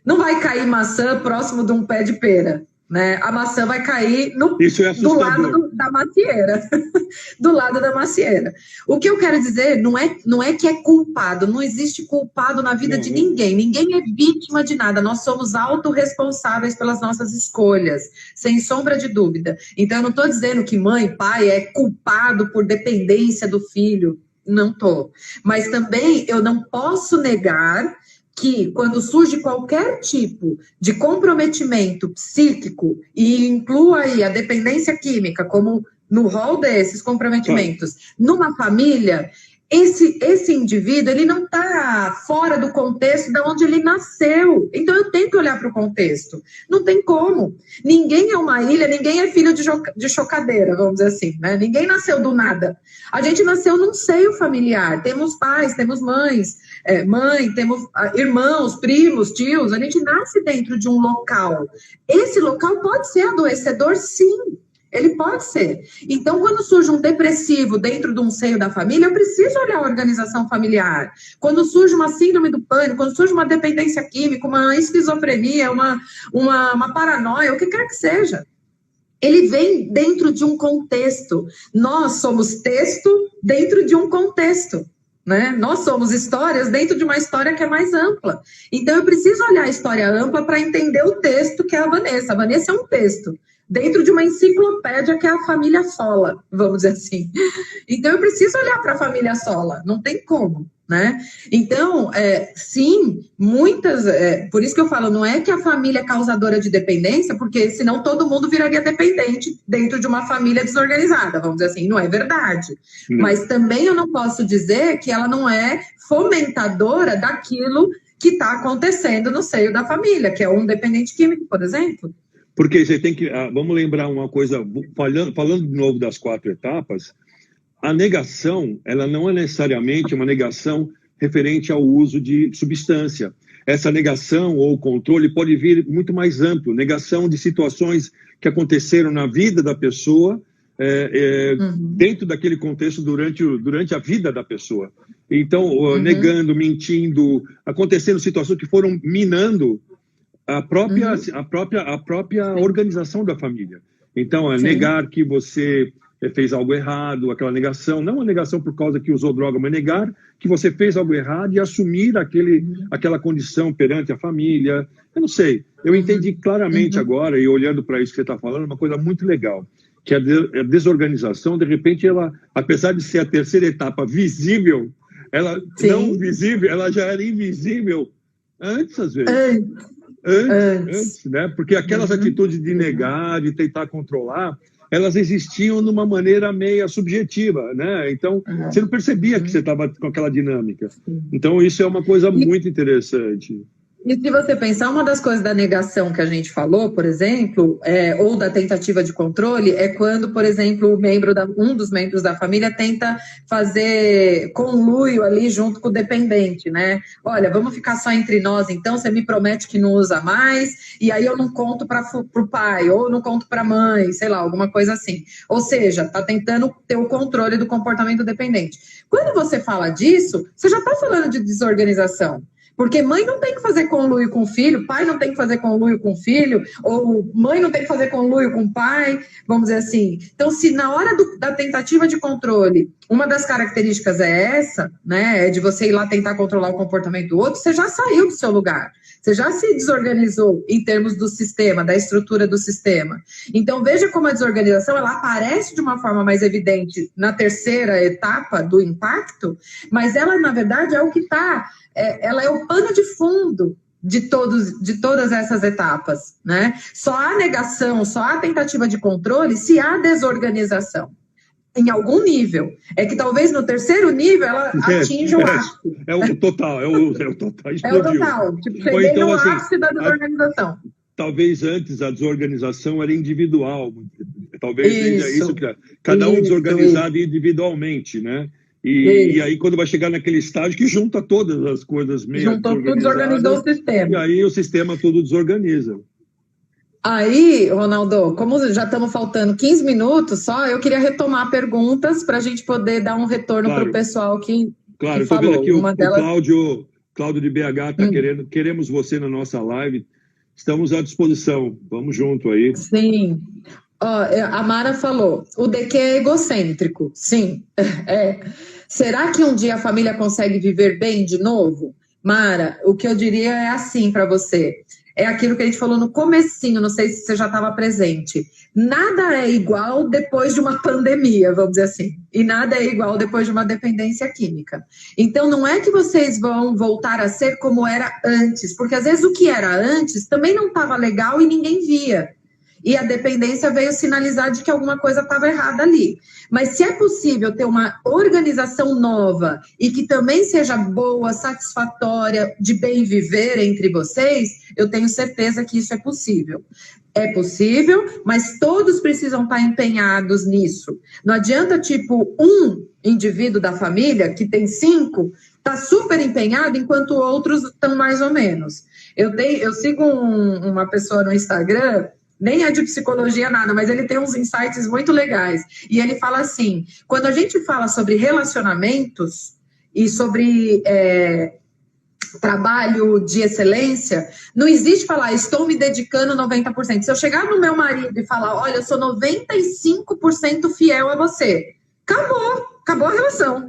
Não vai cair maçã próximo de um pé de pera, né? A maçã vai cair do lado da macieira. Do lado da macieira. O que eu quero dizer não é que é culpado, não existe culpado na vida de ninguém. Ninguém é vítima de nada. Nós somos autorresponsáveis pelas nossas escolhas, sem sombra de dúvida. Então, eu não estou dizendo que mãe, pai é culpado por dependência do filho. Não estou. Mas também eu não posso negar que quando surge qualquer tipo de comprometimento psíquico, e inclua aí a dependência química como no rol desses comprometimentos, numa família, esse indivíduo, ele não está fora do contexto de onde ele nasceu. Então, eu tenho que olhar para o contexto. Não tem como. Ninguém é uma ilha, ninguém é filho de chocadeira, vamos dizer assim, né? Ninguém nasceu do nada. A gente nasceu num seio familiar. Temos pais, temos mães, temos irmãos, primos, tios. A gente nasce dentro de um local. Esse local pode ser adoecedor, sim. Ele pode ser. Então, quando surge um depressivo dentro de um seio da família, eu preciso olhar a organização familiar. Quando surge uma síndrome do pânico, quando surge uma dependência química, uma esquizofrenia, uma paranoia, o que quer que seja, ele vem dentro de um contexto. Nós somos texto dentro de um contexto, né? Nós somos histórias dentro de uma história que é mais ampla. Então, eu preciso olhar a história ampla para entender o texto que é a Vanessa. A Vanessa é um texto dentro de uma enciclopédia que é a família Sola, vamos dizer assim. Então, eu preciso olhar para a família Sola, não tem como, né? Então, sim, por isso que eu falo, não é que a família é causadora de dependência, porque senão todo mundo viraria dependente dentro de uma família desorganizada, vamos dizer assim, não é verdade. Mas também eu não posso dizer que ela não é fomentadora daquilo que está acontecendo no seio da família, que é um dependente químico, por exemplo. Porque você tem que... Vamos lembrar uma coisa, falando de novo das 4 etapas, a negação, ela não é necessariamente uma negação referente ao uso de substância. Essa negação ou controle pode vir muito mais amplo, negação de situações que aconteceram na vida da pessoa, dentro daquele contexto durante a vida da pessoa. Então, negando, mentindo, acontecendo situações que foram minando a própria organização da família. Então, negar que você fez algo errado, aquela negação, não a negação por causa que usou droga, mas negar que você fez algo errado e assumir aquela condição perante a família. Eu não sei, eu entendi claramente agora, e olhando para isso que você está falando, uma coisa muito legal, que a desorganização, de repente, ela, apesar de ser a terceira etapa visível, ela não visível, ela já era invisível antes, às vezes. Antes, né? Porque aquelas atitudes de negar, de tentar controlar, elas existiam de uma maneira meio subjetiva, né? Então, você não percebia que você estava com aquela dinâmica. Então, isso é uma coisa muito interessante. E se você pensar, uma das coisas da negação que a gente falou, por exemplo, ou da tentativa de controle, é quando, por exemplo, um dos membros da família tenta fazer conluio ali junto com o dependente, né? Olha, vamos ficar só entre nós, então você me promete que não usa mais, e aí eu não conto para o pai, ou não conto para a mãe, sei lá, alguma coisa assim. Ou seja, está tentando ter o controle do comportamento dependente. Quando você fala disso, você já está falando de desorganização. Porque mãe não tem que fazer conluio com o filho, pai não tem que fazer conluio com o filho, ou mãe não tem que fazer conluio com o pai, vamos dizer assim. Então, se na hora da tentativa de controle, uma das características é essa, né, é de você ir lá tentar controlar o comportamento do outro, você já saiu do seu lugar. Você já se desorganizou em termos do sistema, da estrutura do sistema. Então, veja como a desorganização, ela aparece de uma forma mais evidente na terceira etapa do impacto, mas ela, na verdade, é o que está... ela é o pano de fundo de todas essas etapas, né? Só há negação, só há tentativa de controle se há desorganização, em algum nível. É que talvez no terceiro nível ela atinja o ápice. É o total, é o total. É o total, tipo, cheguei no ápice da desorganização. Talvez antes a desorganização era individual, talvez seja isso, que cada um desorganizado individualmente, né? E aí, quando vai chegar naquele estágio que junta todas as coisas meio juntou tudo, desorganizou o sistema. E aí o sistema tudo desorganiza. Aí, Ronaldo, como já estamos faltando 15 minutos só, eu queria retomar perguntas para a gente poder dar um retorno para o pessoal que Claro, estou vendo aqui o Cláudio de BH está queremos você na nossa live. Estamos à disposição. Vamos junto aí. Sim. A Mara falou, o DQ é egocêntrico. Sim, Será que um dia a família consegue viver bem de novo? Mara, o que eu diria é assim para você. É aquilo que a gente falou no comecinho, não sei se você já estava presente. Nada é igual depois de uma pandemia, vamos dizer assim. E nada é igual depois de uma dependência química. Então, não é que vocês vão voltar a ser como era antes, porque às vezes o que era antes também não estava legal e ninguém via. e a dependência veio sinalizar de que alguma coisa estava errada ali. Mas se é possível ter uma organização nova e que também seja boa, satisfatória, de bem viver entre vocês, eu tenho certeza que isso é possível. É possível, mas todos precisam estar empenhados nisso. Não adianta, tipo, um indivíduo da família, que tem 5, está super empenhado, enquanto outros estão mais ou menos. Eu sigo uma pessoa no Instagram, nem é de psicologia nada, mas ele tem uns insights muito legais. E ele fala assim, quando a gente fala sobre relacionamentos e sobre trabalho de excelência, não existe falar, estou me dedicando 90%. Se eu chegar no meu marido e falar, olha, eu sou 95% fiel a você, acabou a relação.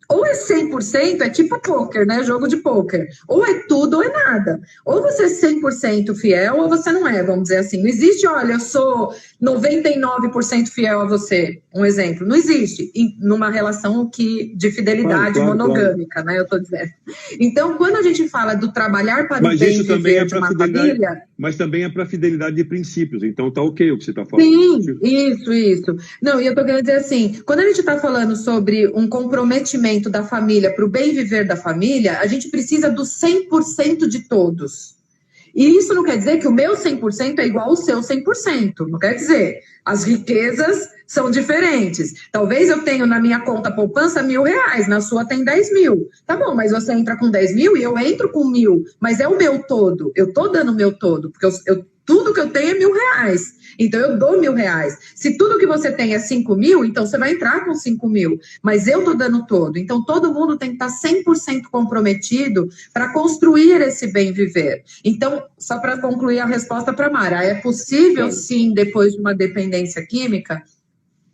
Ou é 100%, é tipo pôquer, né? Jogo de pôquer. Ou é tudo ou é nada. Ou você é 100% fiel ou você não é, vamos dizer assim. Não existe, olha, eu sou 99% fiel a você. Um exemplo. Não existe numa relação de fidelidade monogâmica, né? Eu estou dizendo. Então, quando a gente fala do trabalhar para o bem viver de uma família... Mas também é para fidelidade de princípios. Então, tá ok o que você está falando. Sim, isso. Não, e eu estou querendo dizer assim, quando a gente está falando sobre um comprometimento da família para o bem viver da família, a gente precisa do 100% de todos. E isso não quer dizer que o meu 100% é igual ao seu 100%. Não quer dizer. As riquezas são diferentes. Talvez eu tenha na minha conta poupança R$1.000, na sua tem 10 mil. Tá bom, mas você entra com 10 mil e eu entro com 1.000. Mas é o meu todo. Eu tô dando o meu todo. Porque tudo que eu tenho é R$1.000. Então, eu dou R$1.000. Se tudo que você tem é 5 mil, então você vai entrar com 5 mil. Mas eu tô dando todo. Então, todo mundo tem que estar 100% comprometido para construir esse bem viver. Então, só para concluir a resposta para a Mara, é possível, sim, depois de uma dependência química,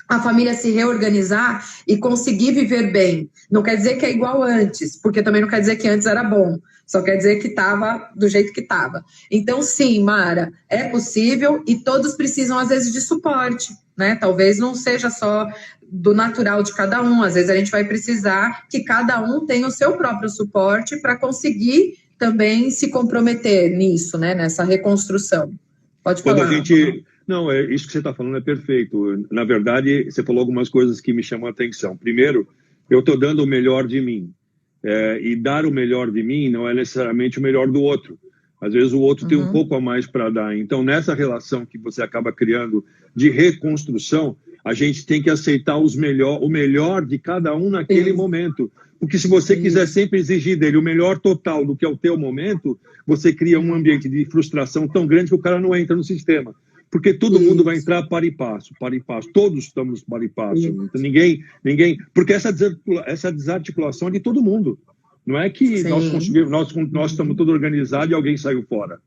a família se reorganizar e conseguir viver bem. Não quer dizer que é igual antes, porque também não quer dizer que antes era bom. Só quer dizer que estava do jeito que estava. Então, sim, Mara, é possível e todos precisam, às vezes, de suporte, né? Talvez não seja só do natural de cada um. Às vezes a gente vai precisar que cada um tenha o seu próprio suporte para conseguir também se comprometer nisso, né? Nessa reconstrução. Pode falar. Não, isso que você está falando é perfeito. Na verdade, você falou algumas coisas que me chamam a atenção. Primeiro, eu estou dando o melhor de mim. E dar o melhor de mim não é necessariamente o melhor do outro. Às vezes o outro tem um pouco a mais para dar. Então, nessa relação que você acaba criando de reconstrução, a gente tem que aceitar o melhor de cada um naquele momento. Porque se você quiser sempre exigir dele o melhor total do que é o teu momento, você cria um ambiente de frustração tão grande que o cara não entra no sistema. Porque todo mundo vai entrar para e passo. Todos estamos para e passo. Então, ninguém... Porque essa desarticulação é de todo mundo. Não é que nós estamos todos organizados e alguém saiu fora.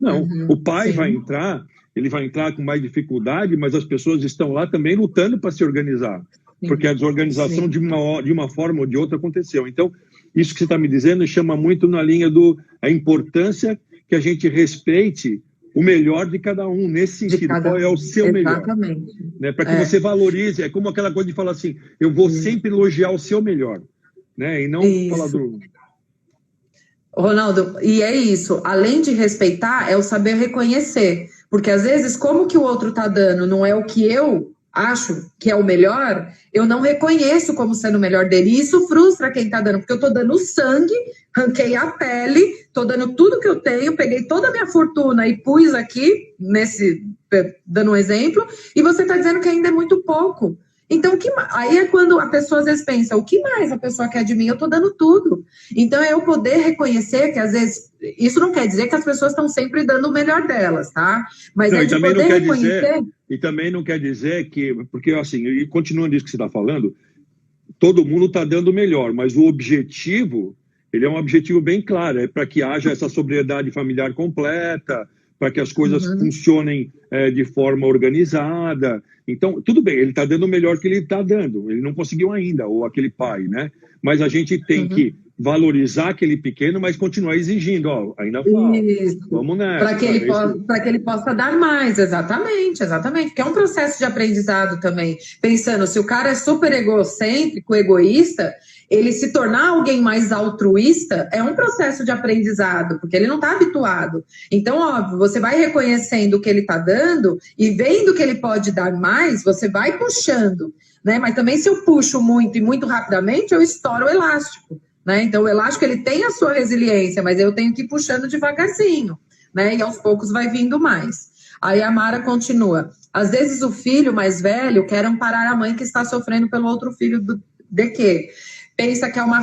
Não, o pai vai entrar, ele vai entrar com mais dificuldade, mas as pessoas estão lá também lutando para se organizar. Porque a desorganização de uma forma ou de outra aconteceu. Então, isso que você está me dizendo chama muito na linha a importância que a gente respeite o melhor de cada um, nesse sentido. Qual é o seu melhor? Né? Para que você valorize. É como aquela coisa de falar assim, eu vou sempre elogiar o seu melhor. Né? E não falar do... Ronaldo, e é isso. Além de respeitar, é o saber reconhecer. Porque, às vezes, como que o outro está dando não é o que eu acho que é o melhor, eu não reconheço como sendo o melhor dele. E isso frustra quem está dando, porque eu estou dando sangue, ranquei a pele, estou dando tudo que eu tenho, peguei toda a minha fortuna e pus aqui, dando um exemplo, e você está dizendo que ainda é muito pouco. Então, aí é quando a pessoa às vezes pensa, o que mais a pessoa quer de mim? Eu estou dando tudo. Então, é eu poder reconhecer que às vezes, isso não quer dizer que as pessoas estão sempre dando o melhor delas, tá? Mas é de poder reconhecer... E também não quer dizer que, porque assim, e continuando isso que você está falando, todo mundo está dando o melhor, mas o objetivo, ele é um objetivo bem claro, é para que haja essa sobriedade familiar completa, para que as coisas funcionem de forma organizada. Então, tudo bem, ele está dando o melhor que ele está dando, ele não conseguiu ainda, ou aquele pai, né? Mas a gente tem que valorizar aquele pequeno, mas continuar exigindo, ó, ainda fala, vamos nessa. Para que ele possa dar mais, exatamente, porque é um processo de aprendizado também. Pensando, se o cara é super egocêntrico, egoísta, ele se tornar alguém mais altruísta é um processo de aprendizado, porque ele não está habituado. Então, óbvio, você vai reconhecendo o que ele está dando e vendo que ele pode dar mais, você vai puxando, né? Mas também se eu puxo muito e muito rapidamente, eu estouro o elástico. Né? Então, o elástico ele tem a sua resiliência, mas eu tenho que ir puxando devagarzinho, né? E aos poucos vai vindo mais. Aí a Mara continua. Às vezes o filho mais velho quer amparar a mãe que está sofrendo pelo outro filho de quê? Penso que é uma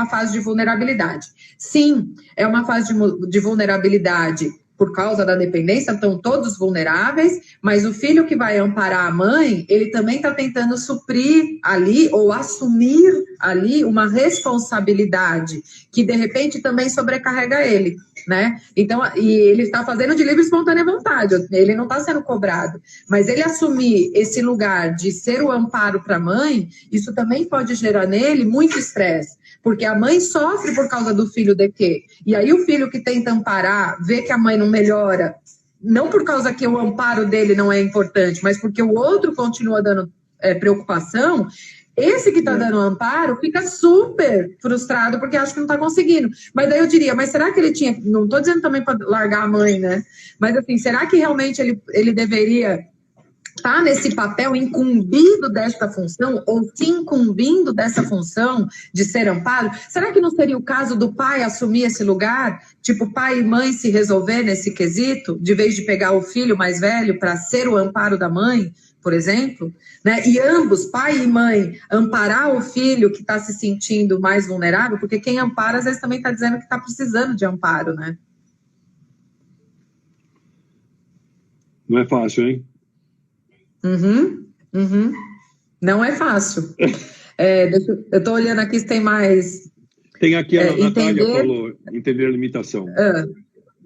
fase de vulnerabilidade. Sim, é uma fase de vulnerabilidade por causa da dependência, estão todos vulneráveis, mas o filho que vai amparar a mãe, ele também está tentando suprir ali, ou assumir ali, uma responsabilidade, que de repente também sobrecarrega ele, né? Então, e ele está fazendo de livre e espontânea vontade, ele não está sendo cobrado, mas ele assumir esse lugar de ser o amparo para a mãe, isso também pode gerar nele muito estresse, porque a mãe sofre por causa do filho de quê? E aí o filho que tenta amparar, vê que a mãe não melhora, não por causa que o amparo dele não é importante, mas porque o outro continua dando preocupação, esse que está dando amparo fica super frustrado porque acha que não está conseguindo. Mas daí eu diria, mas será que ele tinha... Não estou dizendo também para largar a mãe, né? Mas assim, será que realmente ele deveria estar nesse papel incumbido desta função ou se incumbindo dessa função de ser amparo? Será que não seria o caso do pai assumir esse lugar? Tipo, pai e mãe se resolver nesse quesito, de vez de pegar o filho mais velho para ser o amparo da mãe, por exemplo, né? E ambos, pai e mãe, amparar o filho que está se sentindo mais vulnerável, porque quem ampara às vezes também está dizendo que está precisando de amparo, né? Não é fácil, hein? Não é fácil. Eu estou olhando aqui se tem mais... Tem aqui a Natália falou, entender a limitação.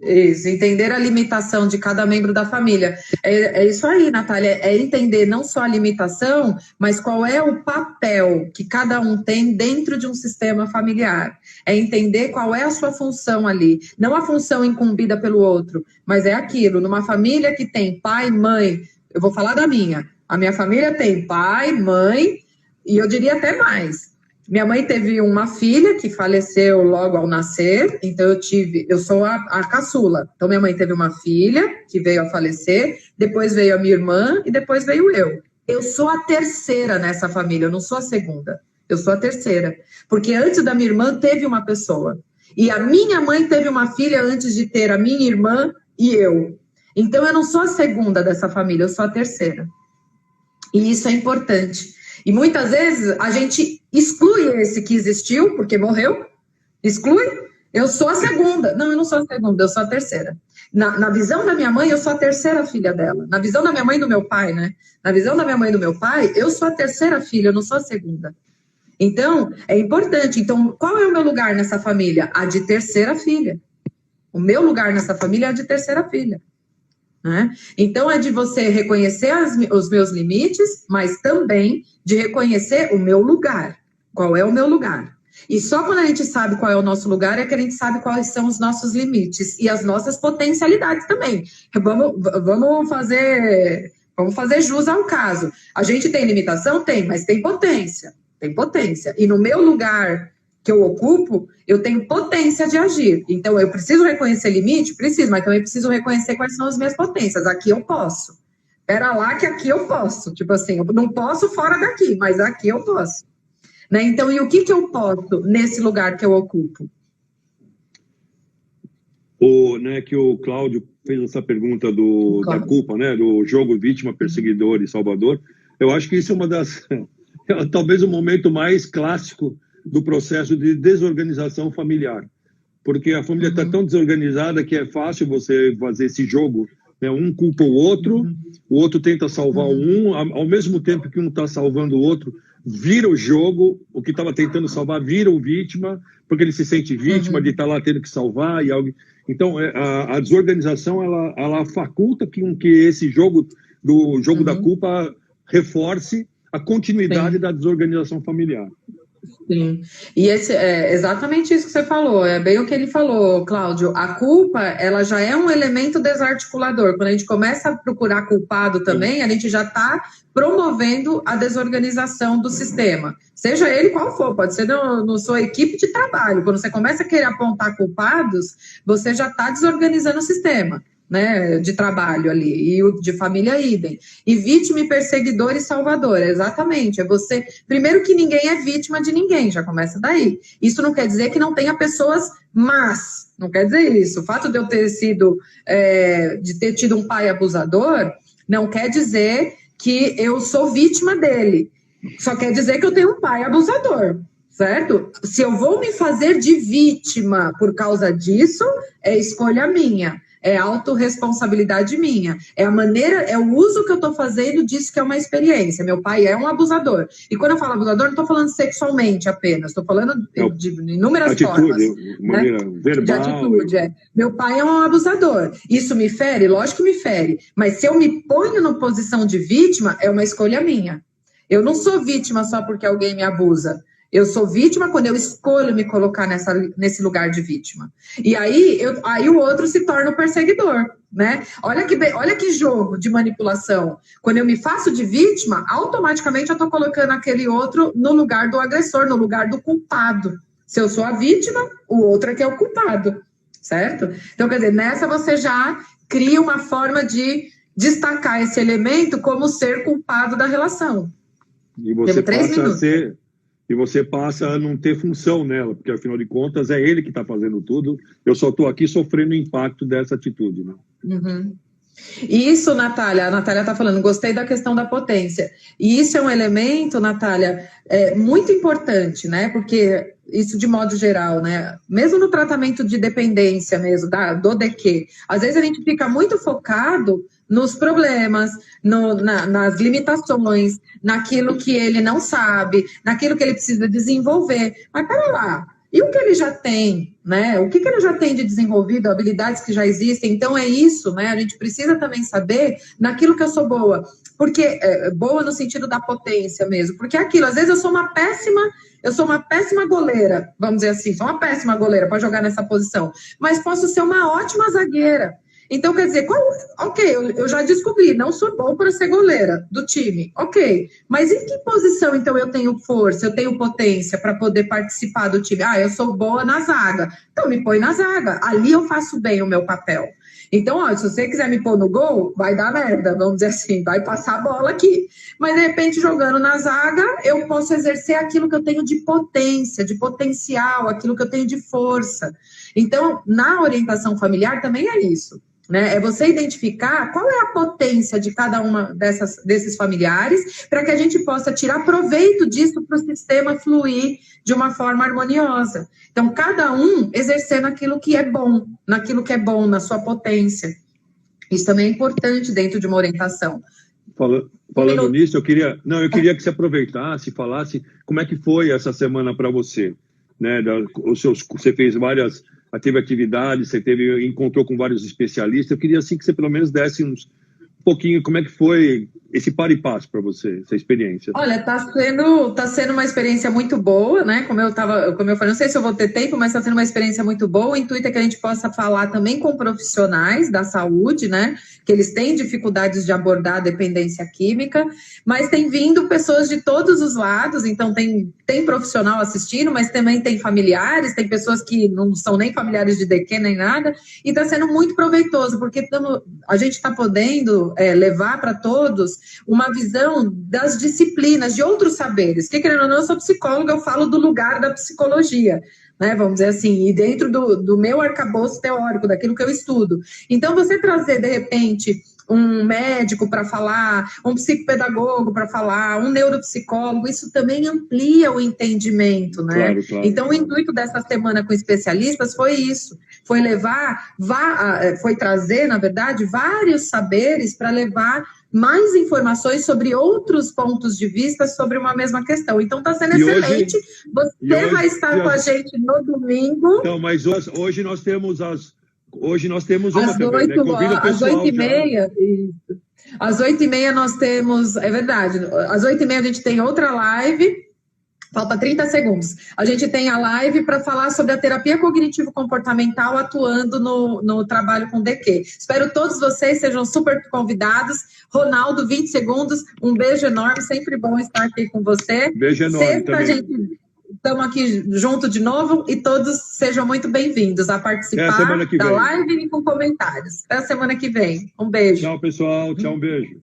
Isso, entender a limitação de cada membro da família. É isso aí, Natália, é entender não só a limitação, mas qual é o papel que cada um tem dentro de um sistema familiar. É entender qual é a sua função ali. Não a função incumbida pelo outro, mas é aquilo, numa família que tem pai, mãe, eu vou falar da minha. A minha família tem pai, mãe, e eu diria até mais. Minha mãe teve uma filha que faleceu logo ao nascer, então eu sou a caçula. Então minha mãe teve uma filha que veio a falecer, depois veio a minha irmã e depois veio eu. Eu sou a terceira nessa família, eu não sou a segunda, eu sou a terceira. Porque antes da minha irmã teve uma pessoa. E a minha mãe teve uma filha antes de ter a minha irmã e eu. Então eu não sou a segunda dessa família, eu sou a terceira. E isso é importante. E muitas vezes a gente exclui esse que existiu, porque morreu, exclui, eu sou a segunda. Não, eu não sou a segunda, eu sou a terceira. Na visão da minha mãe, eu sou a terceira filha dela. Na visão da minha mãe e do meu pai, né? Na visão da minha mãe e do meu pai, eu sou a terceira filha, eu não sou a segunda. Então, é importante. Então, qual é o meu lugar nessa família? A de terceira filha. O meu lugar nessa família é a de terceira filha. Né? Então, é de você reconhecer os meus limites, mas também de reconhecer o meu lugar. Qual é o meu lugar? E só quando a gente sabe qual é o nosso lugar é que a gente sabe quais são os nossos limites e as nossas potencialidades também. Vamos fazer jus ao caso. A gente tem limitação? Tem, mas tem potência. Tem potência. E no meu lugar que eu ocupo, eu tenho potência de agir. Então, eu preciso reconhecer limite? Preciso, mas também preciso reconhecer quais são as minhas potências. Aqui eu posso. Pera lá que aqui eu posso. Tipo assim, eu não posso fora daqui, mas aqui eu posso. Né? Então, e o que eu posso nesse lugar que eu ocupo? Que o Cláudio fez essa pergunta da culpa, né? Do jogo vítima, perseguidor e salvador. Eu acho que isso é uma das... talvez o momento mais clássico do processo de desorganização familiar, porque a família está tão desorganizada que é fácil você fazer esse jogo, né? Um culpa o outro tenta salvar um, ao mesmo tempo que um está salvando o outro, vira o jogo, o que estava tentando salvar vira o vítima, porque ele se sente vítima de estar lá tendo que salvar. Então, a desorganização, ela faculta que esse jogo, da culpa, reforce a continuidade da desorganização familiar. Sim, e esse é exatamente isso que você falou, é bem o que ele falou, Cláudio. A culpa, ela já é um elemento desarticulador. Quando a gente começa a procurar culpado também, a gente já está promovendo a desorganização do sistema, seja ele qual for, pode ser no sua equipe de trabalho. Quando você começa a querer apontar culpados, você já está desorganizando o sistema, né, de trabalho ali, e o de família idem. E vítima e perseguidor e salvador, exatamente, é você, primeiro que ninguém é vítima de ninguém, já começa daí. Isso não quer dizer que não tenha pessoas más, não quer dizer isso. O fato de eu ter sido, de ter tido um pai abusador, não quer dizer que eu sou vítima dele, só quer dizer que eu tenho um pai abusador, certo? Se eu vou me fazer de vítima por causa disso, é escolha minha. É autorresponsabilidade minha, é a maneira, é o uso que eu estou fazendo disso que é uma experiência. Meu pai é um abusador. E quando eu falo abusador, não estou falando sexualmente apenas, estou falando de inúmeras formas. Maneira verbal. De atitude, Meu pai é um abusador. Isso me fere? Lógico que me fere. Mas se eu me ponho na posição de vítima, é uma escolha minha. Eu não sou vítima só porque alguém me abusa. Eu sou vítima quando eu escolho me colocar nesse lugar de vítima. E aí o outro se torna o perseguidor, né? Olha que jogo de manipulação. Quando eu me faço de vítima, automaticamente eu estou colocando aquele outro no lugar do agressor, no lugar do culpado. Se eu sou a vítima, o outro é que é o culpado, certo? Então, quer dizer, nessa você já cria uma forma de destacar esse elemento como ser culpado da relação. E você passa a não ter função nela, porque afinal de contas é ele que está fazendo tudo, eu só estou aqui sofrendo o impacto dessa atitude, né? Uhum. Isso, Natália, a Natália está falando, gostei da questão da potência, e isso é um elemento, Natália, muito importante, né, porque isso de modo geral, né, mesmo no tratamento de dependência mesmo, do DQ, às vezes a gente fica muito focado nos problemas, nas limitações, naquilo que ele não sabe, naquilo que ele precisa desenvolver. Mas pera lá, e o que ele já tem, né? O que ele já tem de desenvolvido, habilidades que já existem? Então é isso, né? A gente precisa também saber naquilo que eu sou boa, porque boa no sentido da potência mesmo, porque aquilo, às vezes eu sou uma péssima goleira, vamos dizer assim, sou uma péssima goleira para jogar nessa posição, mas posso ser uma ótima zagueira. Então, quer dizer, eu já descobri, não sou bom para ser goleira do time, ok, mas em que posição, então, eu tenho força, eu tenho potência para poder participar do time? Eu sou boa na zaga, então me põe na zaga, ali eu faço bem o meu papel. Então, se você quiser me pôr no gol, vai dar merda, vamos dizer assim, vai passar a bola aqui. Mas, de repente, jogando na zaga, eu posso exercer aquilo que eu tenho de potência, de potencial, aquilo que eu tenho de força. Então, na orientação familiar também é isso, né? É você identificar qual é a potência de cada uma desses familiares para que a gente possa tirar proveito disso para o sistema fluir de uma forma harmoniosa. Então, cada um exercendo aquilo que é bom, na sua potência. Isso também é importante dentro de uma orientação. Falando nisso, eu queria que você aproveitasse e falasse como é que foi essa semana para você, né? Você fez teve atividades, você encontrou com vários especialistas. Eu queria assim que você pelo menos desse um pouquinho como é que foi esse par e passo para você, essa experiência. Olha, tá sendo uma experiência muito boa, né? Como eu falei, não sei se eu vou ter tempo, mas está sendo uma experiência muito boa. O intuito é que a gente possa falar também com profissionais da saúde, né? Que eles têm dificuldades de abordar a dependência química, mas tem vindo pessoas de todos os lados, então tem profissional assistindo, mas também tem familiares, tem pessoas que não são nem familiares de DQ nem nada, e está sendo muito proveitoso, porque a gente está podendo levar para todos uma visão das disciplinas, de outros saberes, que querendo ou não, eu sou psicóloga, eu falo do lugar da psicologia, né, vamos dizer assim, e dentro do meu arcabouço teórico, daquilo que eu estudo. Então, você trazer, de repente, um médico para falar, um psicopedagogo para falar, um neuropsicólogo, isso também amplia o entendimento, né? Claro. Então, o intuito dessa semana com especialistas foi isso, foi trazer, na verdade, vários saberes para levar mais informações sobre outros pontos de vista sobre uma mesma questão. Então, está sendo excelente. Você vai estar com a gente no domingo. Então, mas hoje nós temos uma também, né? Às 8h30. Às 8h30 nós temos, é verdade, às 8h30 a gente tem outra live, Falta 30 segundos. A gente tem a live para falar sobre a terapia cognitivo-comportamental atuando no trabalho com DQ. Espero todos vocês sejam super convidados. Ronaldo, 20 segundos. Um beijo enorme, sempre bom estar aqui com você. Beijo enorme. Sexta, a gente estamos aqui junto de novo e todos sejam muito bem-vindos a participar da live e com comentários. Até a semana que vem. Um beijo. Tchau, pessoal. Tchau, um beijo.